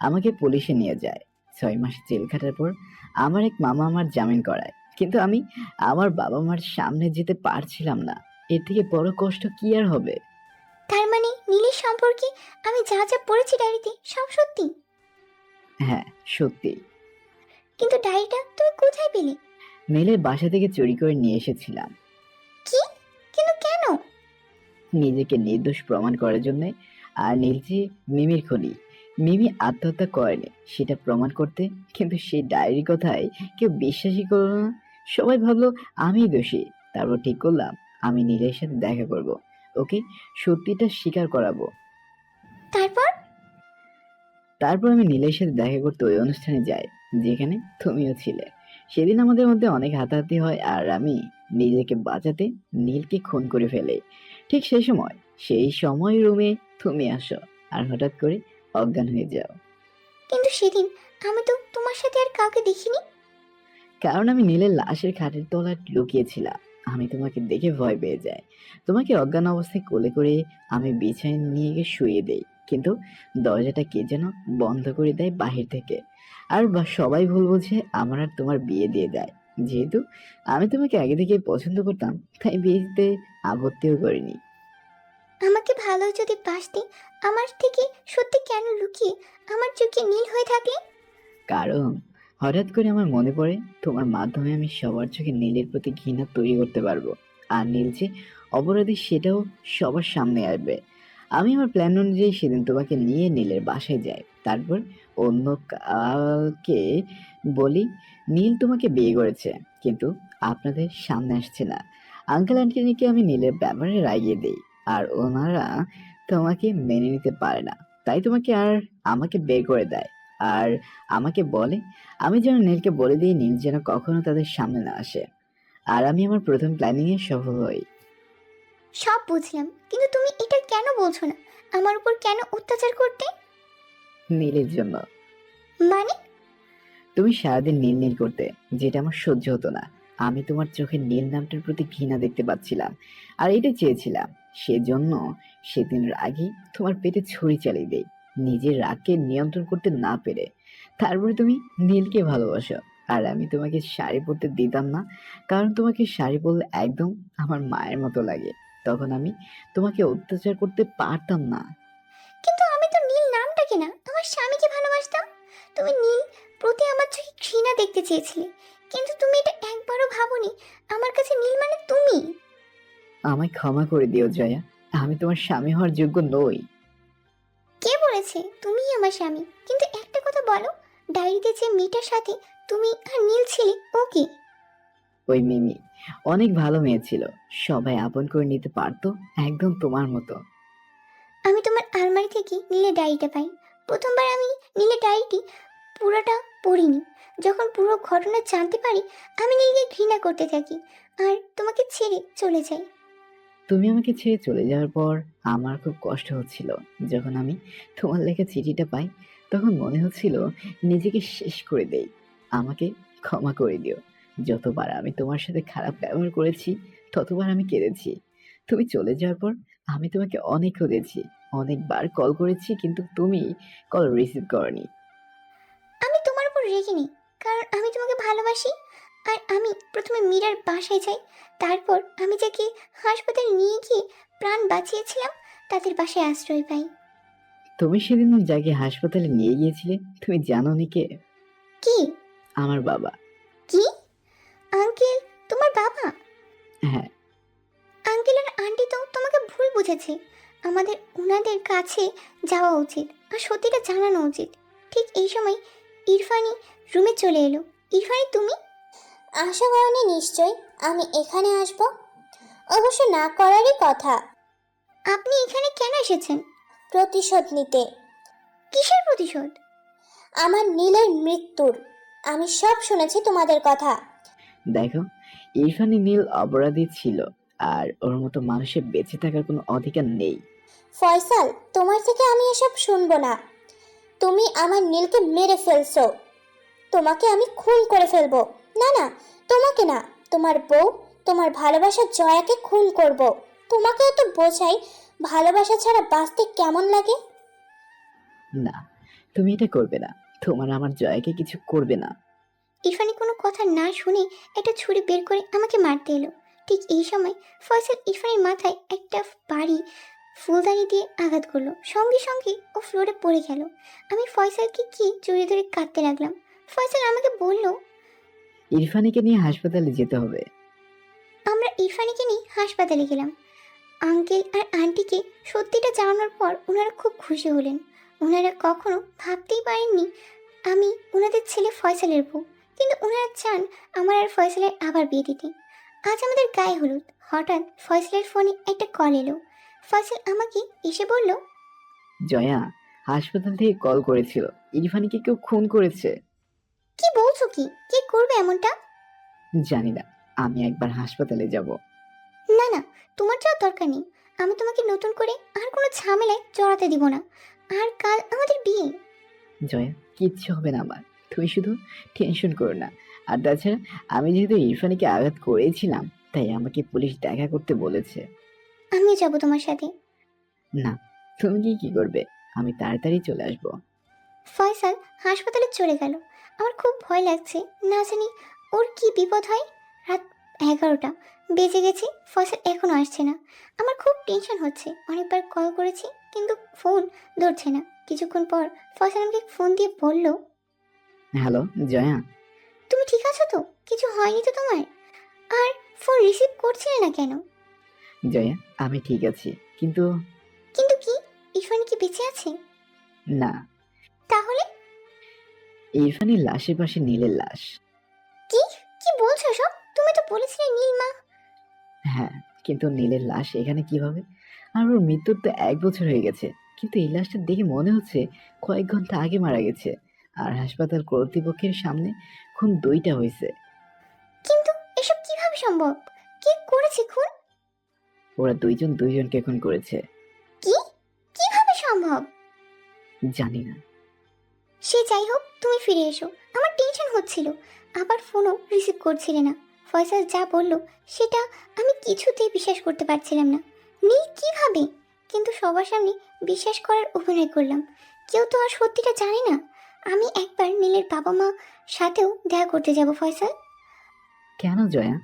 আমাকে পুলিশে নিয়ে যায়। 6 মাস জেল খাটার পর আমার এক মামা আমার জামিন করায়, কিন্তু আমি আমার বাবা মার সামনে যেতে পারছিলাম না। এর থেকে বড় কষ্ট কি আর হবে? তার মানে নীলের সম্পর্কে আমি যা যা পড়েছি ডায়েরিতে সব সত্যি? হ্যাঁ, সত্যি। কিন্তু ডায়েরিটা তুমি কোথায় পেলে? নীলের বাসা থেকে চুরি করে নিয়ে এসেছিলাম কি? কিন্তু কেন? নিজেকে নির্দোষ প্রমাণ করার জন্য। আর নীল যে মিমির খুনি, মিমি আত্মহত্যা করেনি সেটা প্রমাণ করতে। কিন্তু সেই ডায়েরির কথায় কেউ বিশ্বাসই করলো না। সবাই ভাবলো আমি দোষী। তারপর ঠিক করলাম আমি নীলের সাথে দেখা করব, ওকে সত্যিটা স্বীকার করাবো। তারপর? তারপর আমি নীলের সাথে দেখা করতে ওই অনুষ্ঠানে যাই যেখানে তুমিও ছিলে। সেদিন আমাদের মধ্যে অনেক হাতাহাতি হয় আর আমি নিজেকে বাঁচাতে নীলকে খুন করে ফেলে। ঠিক সেই সময় রুমে তুমি আসো আর হঠাৎ করে অজ্ঞান হয়ে যাও। কিন্তু সেদিন আমি তো তোমার সাথে আর কাউকে দেখিনি। কারণ আমি নীলের লাশের খাটের তলায় লুকিয়েছিলাম। আমি তোমাকে দেখে ভয় পেয়ে যাই। তোমাকে অজ্ঞান অবস্থায় কোলে করে আমি বিছানায় নিয়ে গিয়ে শুয়ে দেই, কিন্তু দরজাটা কে যেন বন্ধ করে দেয় বাহির থেকে। আর সবাই ভুল বুঝে আমার আর তোমার বিয়ে দিয়ে দেয়। যেহেতু আমি তোমাকে আগে থেকে পছন্দ করতাম, তাই বিয়েতে আপত্তিও করিনি। আমাকে ভালো যদি বাসতে, আমার থেকে সত্যি কেন লুকিয়ে আমার চোখে নীল হয়ে থাকলে? কারণ হঠাৎ করে আমার মনে পড়ে তোমার মাধ্যমে আমি সবার চোখে নীলের প্রতি ঘৃণা তৈরি করতে পারবো। আর নীল যে অপরাধী সেটাও সবার সামনে আসবে। আমি আমার প্ল্যান অনুযায়ী সেদিন তোমাকে নিয়ে নীলের বাসায় যাই। তারপর অন্য কাউকে বলি নীল তোমাকে বিয়ে করেছে, কিন্তু আপনাদের সামনে আসছে না। আঙ্কেল আন্টিকে আমি নীলের ব্যাপারে রাগিয়ে দিই আর ওনারা তোমাকে মেনে নিতে পারে না, তাই তোমাকে আর আমাকে বের করে দেয়। আর আমাকে বলে আমি যেন নীলকে বলে দিই নীল যেন কখনো তাদের সামনে না আসে। আর আমি আমার প্রথম প্ল্যানিং এ সফল হই। সব বুঝলাম, কিন্তু তুমি এটা কেন বলছো না? আমার উপর কেন অত্যাচার করতে? নীলের জন্য। মানে? তুমি সারাদিন নীল নীল করতে, যেটা আমার সহ্য হতো না। আমি তোমার চোখে নীল নামটার প্রতি ঘৃণা দেখতে পাচ্ছিলাম আর এটা চেয়েছিলাম। সেজন্য সেদিন রাগে তোমার পেটে ছুরি চালিয়ে দেই, নিজের রাগকে নিয়ন্ত্রণ করতে না পেরে। তারপরে তুমি নীলকে ভালোবাসো আর আমি তোমাকে শাড়ি পরতে দিতাম না, কারণ তোমাকে শাড়ি পরলে একদম আমার মায়ের মতো লাগে। তখন আমি তোমাকে অত্যাচার করতে পারতাম না। কিন্তু আমি তো নীল নামটাকে না, আমার স্বামীকে ভালোবাসতাম। তুমি নীল প্রতি আমার চোখে ঘৃণা দেখতে চেয়েছিলে, কিন্তু তুমি এটা একবারও ভাবোনি আমার কাছে নীল মানে তুমি। আমায় ক্ষমা করে দিও জয়া, আমি তোমার স্বামী হওয়ার যোগ্য নই। কে বলেছে তুমিই আমার স্বামী? কিন্তু একটা কথা বলো, ডায়েরিতে যে মেয়েটার সাথে তুমি আর নীল ছিলে, ও কি? ওই মিমি অনেক ভালো মেয়ে ছিল, সবাই আপন করে নিতে পারতো, একদম তোমার মতো। আমি তোমার আলমারি থেকে নীলের ডায়েরিটা পাই। প্রথমবার আমি নীলের ডায়েরিটি পুরোটা পড়িনি। যখন পুরো ঘটনা জানতে পারি, আমি নীলকে ঘৃণা করতে থাকি আর তোমাকে ছেড়ে চলে যাই। তুমি আমাকে ছেড়ে চলে যাওয়ার পর আমার খুব কষ্ট হচ্ছিল। যখন আমি তোমার লেখা চিঠিটা পাই তখন মনে হচ্ছিল নিজেকে শেষ করে দেই। আমাকে ক্ষমা করে দিও। যতবার আমি তোমার সাথে খারাপ ব্যবহার করেছি ততবার আমি কেঁদেছি। তুমি চলে যাওয়ার পর আমি তোমাকে অনেক খুঁজেছি, অনেকবার কল করেছি, কিন্তু তুমি কল রিসিভ করনি। আমি তোমার উপর রেগে নেই, কারণ আমি তোমাকে ভালোবাসি। আর আমি প্রথমে মীরার বাসায় যাই, তারপর আমি যাকে হাসপাতালে নিয়ে গিয়ে প্রাণ বাঁচিয়েছিলাম তাদের বাসায় আশ্রয় পাই। তুমি সেদিন যাকে হাসপাতালে নিয়ে গিয়েছিলে তুমি জানো নি কে? কি? আমার বাবা। কি? আঙ্কেল? তোমার বাবা? হ্যাঁ। আঙ্কেল আর আন্টি তো তোমাকে ভুল বুঝেছে। আমাদের ওনাদের কাছে যাওয়া উচিত আর সত্যিটা জানানো উচিত। ঠিক এই সময় ইরফানি রুমে চলে এলো। ইরফানি, তুমি? আশা করনি নিশ্চয় আমি এখানে আসব, অবশ্য না করারই কথা। আপনি এখানে কেন এসেছেন? প্রতিশোধ নিতে। কিসের প্রতিশোধ? আমার নীলের মৃত্যুর। আমি সব শুনেছি তোমাদের কথা। দেখো, ইরফানি নীল অপরাধী ছিল আর ওর মতো মানুষের বেঁচে থাকার কোনো অধিকার নেই। ফয়সাল, তোমার থেকে আমি এসব শুনবো না। তুমি আমার নীলকে মেরে ফেলছো, তোমাকে আমি খুন করে ফেলবো। না না, তোমাকে না, তোমার বউ, তোমার ভালোবাসার জয়াকে খুন করব। তোমাকেও তো বোঝাই ভালোবাসা ছাড়া বাঁচতে কেমন লাগে। না, তুমি এটা করবে না। তোমার আমার জয়াকে কিছু করবে না। ইরফানি কোনো কথা না শুনে একটা ছুরি বের করে আমাকে মারতে এলো। ঠিক এই সময় ফয়সাল ইরফানির মাথায় একটা বাড়ি ফুলদানি দিয়ে আঘাত করলো। সঙ্গে সঙ্গে ও ফ্লোরে পড়ে গেল। আমি ফয়সালকে কি জড়িয়ে ধরে কাঁদতে লাগলাম। ফয়সাল আমাকে বলল, ইরফানিকে নিয়ে হাসপাতালে যেতে হবে। আমরা ইরফানিকে নিয়ে হাসপাতালে গেলাম। আঙ্কেল আর আন্টিকে সত্যিটা জানানোর পর ওনারা খুব খুশি হলেন। ওনারা কখনো ভাবতেই পারেননি আমি ওনাদের ছেলে ফয়সালের বউ, কিন্তু ওনারা চান আমার আর ফয়সালের আবার বিয়ে দিতে। আজ আমাদের গায়ে হলুদ। হঠাৎ ফয়সালের ফোনে একটা কল এলো। ফয়সাল আমাকে এসে বলল, জয়া হাসপাতাল থেকে কল করেছিল, ইরফানিকে কেউ খুন করেছে। কি বলছো কি? কে করবে এমনটা? জানি না, আমি একবার হাসপাতালে যাব। না না, তোমার যাওয়ার দরকার নেই। আমি তোমাকে নতুন করে আর কোনো ঝামেলায় জড়াতে দিব না। আর কাল আমাদের বিয়ে। জয়া কিচ্ছু হবে না আমার, তুমি শুধু টেনশন করো না। আর তাছাড়া আমি যেহেতু ইরফানিকে আঘাত করেছিলাম, তাই আমাকে পুলিশ দেখা করতে বলেছে। আমিও যাবো তোমার সাথে। না, তুমি কি করবে? আমি তাড়াতাড়ি চলে আসবো। ফয়সাল হাসপাতালে চলে গেল। আমার খুব ভয় লাগছে, না জানি ওর কি বিপদ হয়। রাত 11টা বেজে গেছে, ফয়সাল এখনো আসছে না। আমার খুব টেনশন হচ্ছে। অনেকবার কল করেছি কিন্তু ফোন ধরছে না। কিছুক্ষণ পর ফয়সাল আমাকে ফোন দিয়ে বলল, হ্যালো জয়া। তুমি ঠিক আছো তো? কিছু হয়নি তো তোমার? আর ফোন রিসিভ করছিলে না কেন? জয়া আমি ঠিক আছি, কিন্তু কিন্তু কি? ইরফান কি বেঁচে আছে? না, তাহলে? ইরফানের লাশের পাশে নীলের লাশ। কি কি বলছো সব? তুমি তো বলেছিলে নীলমা। হ্যাঁ, কিন্তু নীলের লাশ এখানে কিভাবে? আর ওর মৃত্যুর তো 1 বছর হয়ে গেছে, কিন্তু এই লাশটা দেখে মনে হচ্ছে কয়েক ঘন্টা আগে মারা গেছে। আর হাসপাতাল কর্তৃপক্ষের সামনে খুন 2টা হয়েছে। কিন্তু এসব কিভাবে সম্ভব? কে করেছে খুন? ওরা দুইজনকে খুন করেছে। কি? কিভাবে সম্ভব? জানি না। সে যাই হোক, তুমি ফিরে এসো। আমার টেনশন হচ্ছিল। আবার ফোনও রিসিভ করছিলে না। ফয়সাল যা বলল সেটা আমি কিছুতেই বিশ্বাস করতে পারছিলাম না। নীল কিভাবে? কিন্তু সবার সামনে বিশ্বাস করার অভিনয় করলাম। কেউ তো আর সত্যিটা জানে না। আমি একবার নীলের বাবা মা সাথেও দেখা করতে যাব ফয়সাল। কেন জয়া?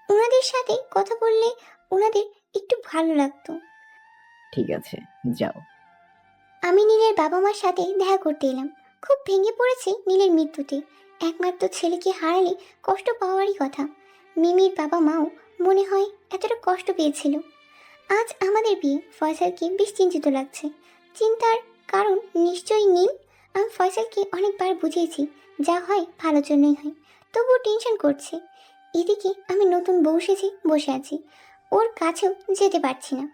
ওনাদের সাথে কথা বললে ওনাদের একটু ভালো লাগতো। ঠিক আছে, যাও। আমি নীলের বাবা মার সাথে দেখা করতে এলাম। খুব ভেঙে পড়েছে নীলের মৃত্যুতে। একমাত্র ছেলেকে হারালে কষ্ট পাওয়ারই কথা। মিমির বাবা মাও মনে হয় এতটা কষ্ট পেয়েছিল। আজ আমাদের বিয়ে। ফয়সালকে বেশ চিন্তিত লাগছে। চিন্তার কারণ নিশ্চয়ই নীল। আমি ফয়সালকে অনেকবার বুঝিয়েছি, যা হয় ভালোর জন্যই হয়, তবুও টেনশন করছে। এদিকে আমি নতুন বউ সেজে বসে আছি, ওর কাছেও যেতে পারছি না।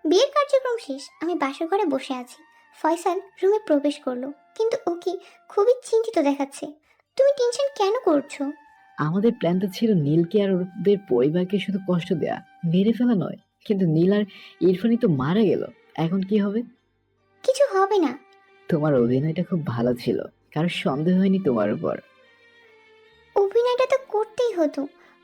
বিয়ের কার্যক্রম শেষ, আমি বাসর ঘরে বসে আছি। ফয়সাল রুমে প্রবেশ করলো, কিন্তু ওকে খুবই চিন্তিত দেখাচ্ছে। তুমি টেনশন কেন করছো? আমাদের প্ল্যানটা ছিল নীলকে আর ওদের পরিবারকে শুধু কষ্ট দেয়া, মেরে ফেলা নয়। কিন্তু নীল আর ইরফানি তো মারা গেল, এখন কি হবে? কিছু হবে না। তোমার অভিনয়টা খুব ভালো ছিল, কারোর সন্দেহ হয়নি তোমার উপর। অভিনয়টা তো করতেই হতো।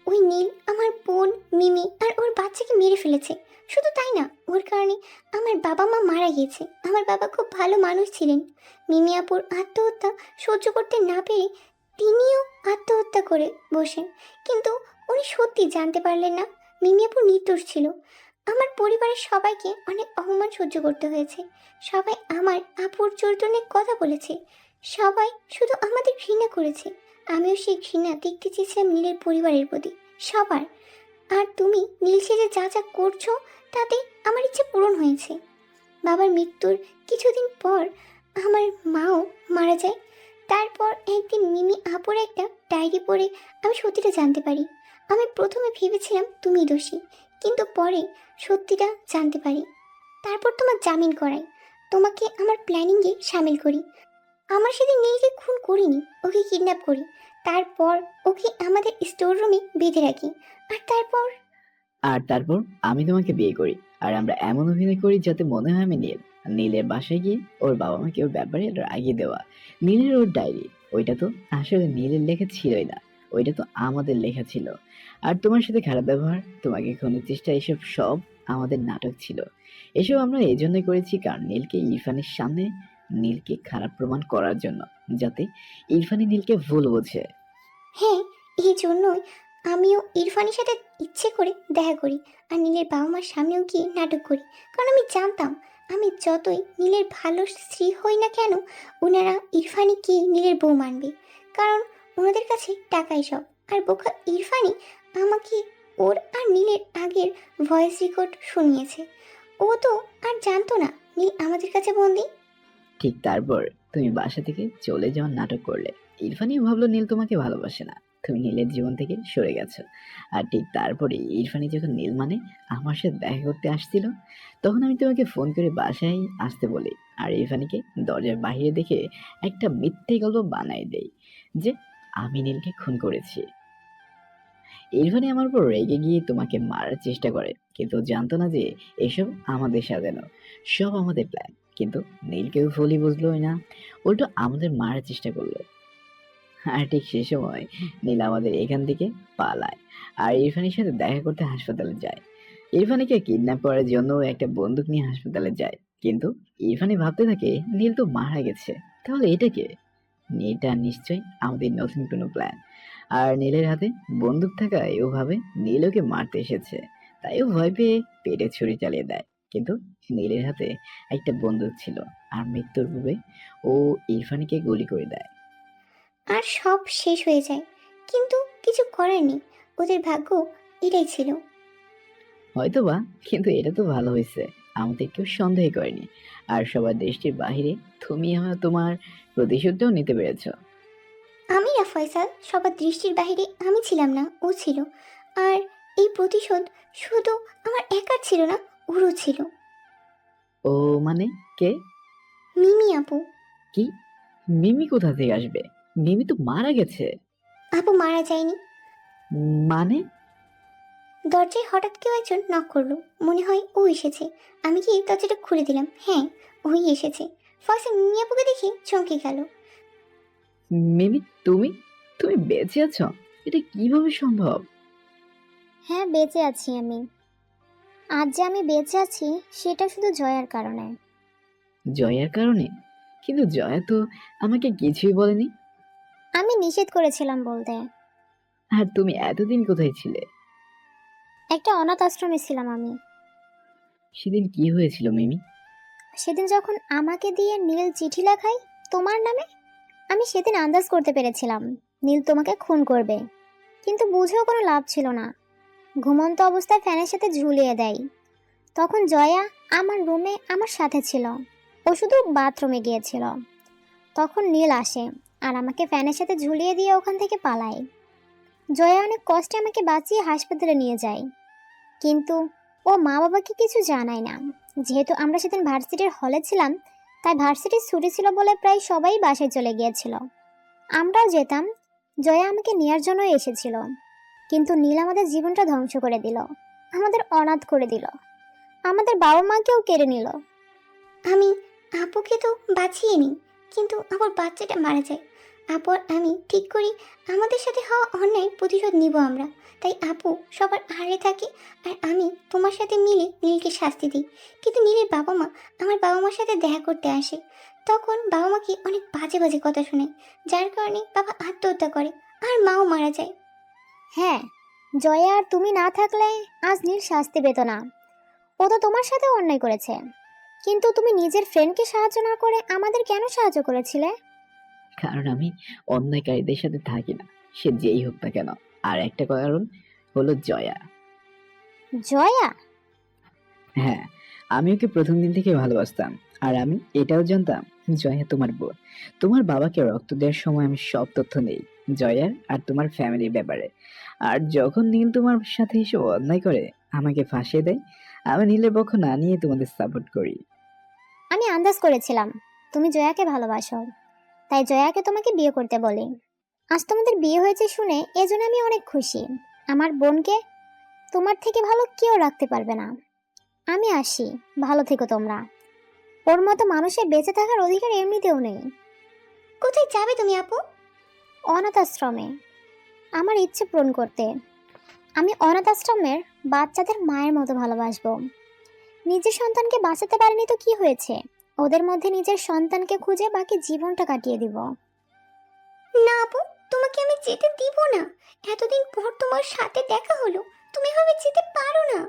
ওই নীল আমার বোন মিমি আর ওর বাচ্চাকে মেরে ফেলেছে। শুধু তাই না, ওর কারণে আমার বাবা মা মারা গিয়েছে। আমার বাবা খুব ভালো মানুষ ছিলেন। মিমি আপুর আত্মহত্যা সহ্য করতে না পেরে তিনিও আত্মহত্যা করে বসেন। কিন্তু উনি সত্যি জানতে পারলেন না মিমি আপু নির্দোষ ছিল। আমার পরিবারের সবাইকে অনেক অপমান সহ্য করতে হয়েছে। সবাই আমার আপুর চরিত্র নিয়ে কথা বলেছে। সবাই শুধু আমাদের ঘৃণা করেছে। আমিও সেই ঘৃণা দেখতে চেয়েছিলাম নীলের পরিবারের প্রতি, সবার। আর তুমি নীল সেজে যা যা করছো তাতে আমার ইচ্ছে পূরণ হয়েছে। বাবার মৃত্যুর কিছুদিন পর আমার মাও মারা যায়। তারপর একদিন মিমি আপুর একটা ডায়েরি পড়ে আমি সত্যিটা জানতে পারি। আমি প্রথমে ভেবেছিলাম তুমি দোষী, কিন্তু পরে সত্যিটা জানতে পারি। তারপর তোমার জামিন করাই, তোমাকে আমার প্ল্যানিংয়ে সামিল করি। আমার সেদিন নীলকে খুন করিনি, ওকে কিডন্যাপ করি। তারপর ওকে আমাদের স্টোর রুমে বেঁধে রাখি। আর তারপর আমি তোমাকে বিয়ে করি, আর আমরা এমন অভিনয় করি যাতে মনে হয় আমি নীল। নীলের বাসায় গিয়ে ওর বাবা মাকে ওর ব্যাপারে রাগিয়ে দেওয়া। নীলের ওর ডায়েরি, ওইটা তো আসলে নীলের লেখা ছিলই না, ওইটা তো আমাদের লেখা ছিল। আর তোমার সাথে খারাপ ব্যবহার, তোমাকে খুনের চেষ্টা, এসব সব আমাদের নাটক ছিল। এসব আমরা এই জন্যই করেছি কারণ নীলকে ইরফানের সামনে নীলকে খারাপ প্রমাণ করার জন্য, যাতে ইরফানি নীলকে ভুল বোঝে। হ্যাঁ, এই জন্যই আমিও ইরফানের সাথে ইচ্ছে করে দেখা করি আর নীলের বাবা মার সামনেও গিয়ে নাটক করি। কারণ আমি জানতাম আমি যতই নীলের ভালো স্ত্রী হই না কেন, ওনারা ইরফানিকে নীলের বউ মানবে। কারণ ওনাদের কাছে টাকাই সব। আর বোকা ইরফানই আমাকে ওর আর নীলের আগের ভয়েস রেকর্ড শুনিয়েছে। ও তো আর জানতো না নীল আমাদের কাছে বন্দি। ঠিক তারপর তুমি বাসা থেকে চলে যাওয়ার নাটক করলে। ইরফানিও ভাবলো নীল তোমাকে ভালোবাসে না, তুমি নীলের জীবন থেকে সরে গেছো। আর ঠিক তারপরে ইরফানি যখন নীল মানে আমার সাথে দেখা করতে আসছিল, তখন আমি তোমাকে ফোন করে বাসায় আসতে বলি। আর ইরফানিকে দরজার বাইরে দেখে একটা মিথ্যে গল্প বানাই দেই যে আমি নীলকে খুন করেছি। ইরফানি আমার উপর রেগে গিয়ে তোমাকে মারার চেষ্টা করে, কিন্তু ও জানতো না যে এসব আমাদের সাজানো, সব আমাদের প্ল্যান। কিন্তু নীলকেও ভুলই বুঝলোই না, উল্টো আমাদের মারার চেষ্টা করলো। আর ঠিক সে সময় নীল আমাদের এখান থেকে পালায় আর ইরফানের সাথে দেখা করতে হাসপাতালে যায়। ইরফানিকে কিডন্যাপ করার জন্য ও একটা বন্দুক নিয়ে হাসপাতালে যায়, কিন্তু ইরফানি ভাবতে থাকে নীল তো মারা গেছে, তাহলে এটা কে? এটা নিশ্চয়ই আমাদের নতুন কোনো প্ল্যান। আর নীলের হাতে বন্দুক থাকায় ও ভাবে নীল ওকে মারতে এসেছে, তাই ও ভয় পেয়ে পেটে ছুরি চালিয়ে দেয়। কিন্তু নীলের হাতে একটা বন্দুক ছিল, আর মৃত্যুর পূর্বে ও ইরফানিকে গুলি করে দেয়। আর সব শেষ হয়ে যায়। কিন্তু কিছু করার নেই, ওদের ভাগ্য এটাই ছিল। হয়তোবা, কিন্তু এটা তো ভালো হয়েছে, আমাদের কেউ সন্দেহ করেনি। আর সবার দৃষ্টির বাহিরে তুমি আমার তোমার প্রতিশোধটাও নিতে পেরেছ। আমি না ফয়সাল, সবার দৃষ্টির বাইরে আমি ছিলাম না, ও ছিল। আর এই প্রতিশোধ শুধু আমার একার ছিল না, ওরও ছিল। ও মানে কে? মিমি আপু। কি? মিমি কোথা থেকে আসবে? মিমি তো মারা গেছে। আপু মারা যায়নি। মানে? দরজায় হঠাৎ কেউ একজন নক করলো, মনে হয় ও এসেছে। আমি কি দরজাটা খুলে দিলাম। হ্যাঁ, ওই এসেছে। ফয়সাল মিমি আপুকে দেখে চমকে গেল। মিমি, তুমি তুমি বেঁচে আছো? এটা কিভাবে সম্ভব? হ্যাঁ, বেঁচে আছি আমি। আজ যে আমি বেঁচে আছি সেটা শুধু জয়ার কারণে। জয়ার কারণে? কিন্তু জয়া তো আমাকে কিছুই বলেনি। আমি নিষেধ করেছিলাম বলতে। আর তুমি এতদিন কোথায় ছিলে? একটা অনাথ আশ্রমে ছিলাম আমি। সেদিন কি হয়েছিল মিমি? সেদিন যখন আমাকে দিয়ে নীল চিঠি লেখায় তোমার নামে, আমি সেদিন আন্দাজ করতে পেরেছিলাম নীল তোমাকে খুন করবে, কিন্তু বুঝেও কোনো লাভ ছিল না। ঘুমন্ত অবস্থায় ফ্যানের সাথে ঝুলিয়ে দেয়। তখন জয়া আমার রুমে আমার সাথে ছিল, ও শুধু বাথরুমে গিয়েছিল। তখন নীল আসে আর আমাকে ফ্যানের সাথে ঝুলিয়ে দিয়ে ওখান থেকে পালায়। জয়া অনেক কষ্টে আমাকে বাঁচিয়ে হাসপাতালে নিয়ে যায়, কিন্তু ও মা বাবাকে কিছু জানায় না। যেহেতু আমরা সেদিন ভার্সিটির হলে ছিলাম, তাই ভার্সিটির ছুটি ছিল বলে প্রায় সবাই বাসায় চলে গিয়েছিল। আমরাও যেতাম, জয়া আমাকে নেওয়ার জন্যই এসেছিল। কিন্তু নীল আমাদের জীবনটা ধ্বংস করে দিল, আমাদের অনাথ করে দিল, আমাদের বাবা মাকেও কেড়ে নিল। আমি আপুকে তো বাঁচিয়ে নিই, কিন্তু আমার বাচ্চাটা মারা যায়। আপু আর আমি ঠিক করি আমাদের সাথে হওয়া অন্যায় প্রতিশোধ নিব আমরা। তাই আপু সবার আড়ে থাকে, আর আমি তোমার সাথে মিলে নীলকে শাস্তি দিই। কিন্তু নীলের বাবা মা আমার বাবা মার সাথে দেখা করতে আসে, তখন বাবা মাকে অনেক বাজে বাজে কথা শোনায়, যার কারণে বাবা আত্মহত্যা করে আর মাও মারা যায়। হ্যাঁ, জয়া আর তুমি না থাকলে আজ নীল শাস্তি পেত না। ও তো তোমার সাথে অন্যায় করেছে, কিন্তু তুমি নিজের ফ্রেন্ডকে সাহায্য না করে আমাদের কেন সাহায্য করেছিলে? কারণ আমি অন্যায়কারীদের সাথে থাকি না, সে যেই হোক না কেন। আর একটা কারণ হলো জয়া। জয়া? হ্যাঁ, আমি ওকে প্রথম দিন থেকে ভালোবাসতাম। আর আমি এটাও জানতাম জয়া তোমার বোন। তোমার বাবাকে রক্ত দেওয়ার সময় আমি সব তথ্য নেই জয়ার আর তোমার ফ্যামিলির ব্যাপারে। আর যখন নীল তোমার সাথে এসে অন্যায় করে আমাকে ফাঁসিয়ে দেয়, আমি নীলের পক্ষ না নিয়ে তোমাদের সাপোর্ট করি। আমি আন্দাজ করেছিলাম তুমি জয়াকে ভালোবাসো, তাই জয়াকে তোমাকে বিয়ে করতে বলি। আজ তোমাদের বিয়ে হয়েছে শুনে এজন্য আমি অনেক খুশি। আমার বোনকে তোমার থেকে ভালো কেউ রাখতে পারবে না। আমি আসি, ভালো থেকো তোমরা। ওর মতো মানুষের বেঁচে থাকার অধিকার এমনিতেও নেই। কোথায় যাবে তুমি আপু? অনাথ আশ্রমে, আমার ইচ্ছে পূরণ করতে। আমি অনাথ আশ্রমের বাচ্চাদের মায়ের মতো ভালোবাসবো। নিজের সন্তানকে বাঁচাতে পারিনি তো কি হয়েছে, ওদের মধ্যে নিজের সন্তানকে খুঁজে বাকি জীবনটা কাটিয়ে দিব। না আপু, তোমাকে আমি যেতে দিব না। এতদিন পর তোমার সাথে দেখা হলো, তুমি এভাবে যেতে পারো না।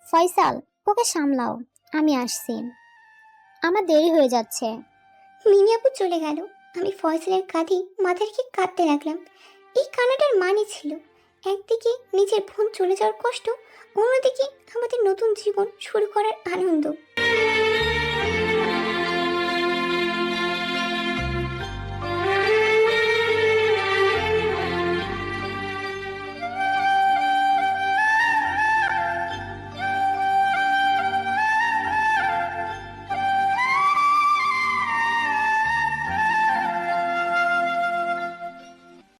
ফয়সাল, ওকে সামলাও, আমি আসছি। আমার দেরি হয়ে যাচ্ছে। মিমি আপু চলে গেল। আমি ফয়সালের কাঁধে মাথা রেখে কাঁদতে লাগলাম। এই কান্নাটার মানে ছিল একদিকে নিজের বোন চলে যাওয়ার কষ্ট, অন্যদিকে আমাদের নতুন জীবন শুরু করার আনন্দ।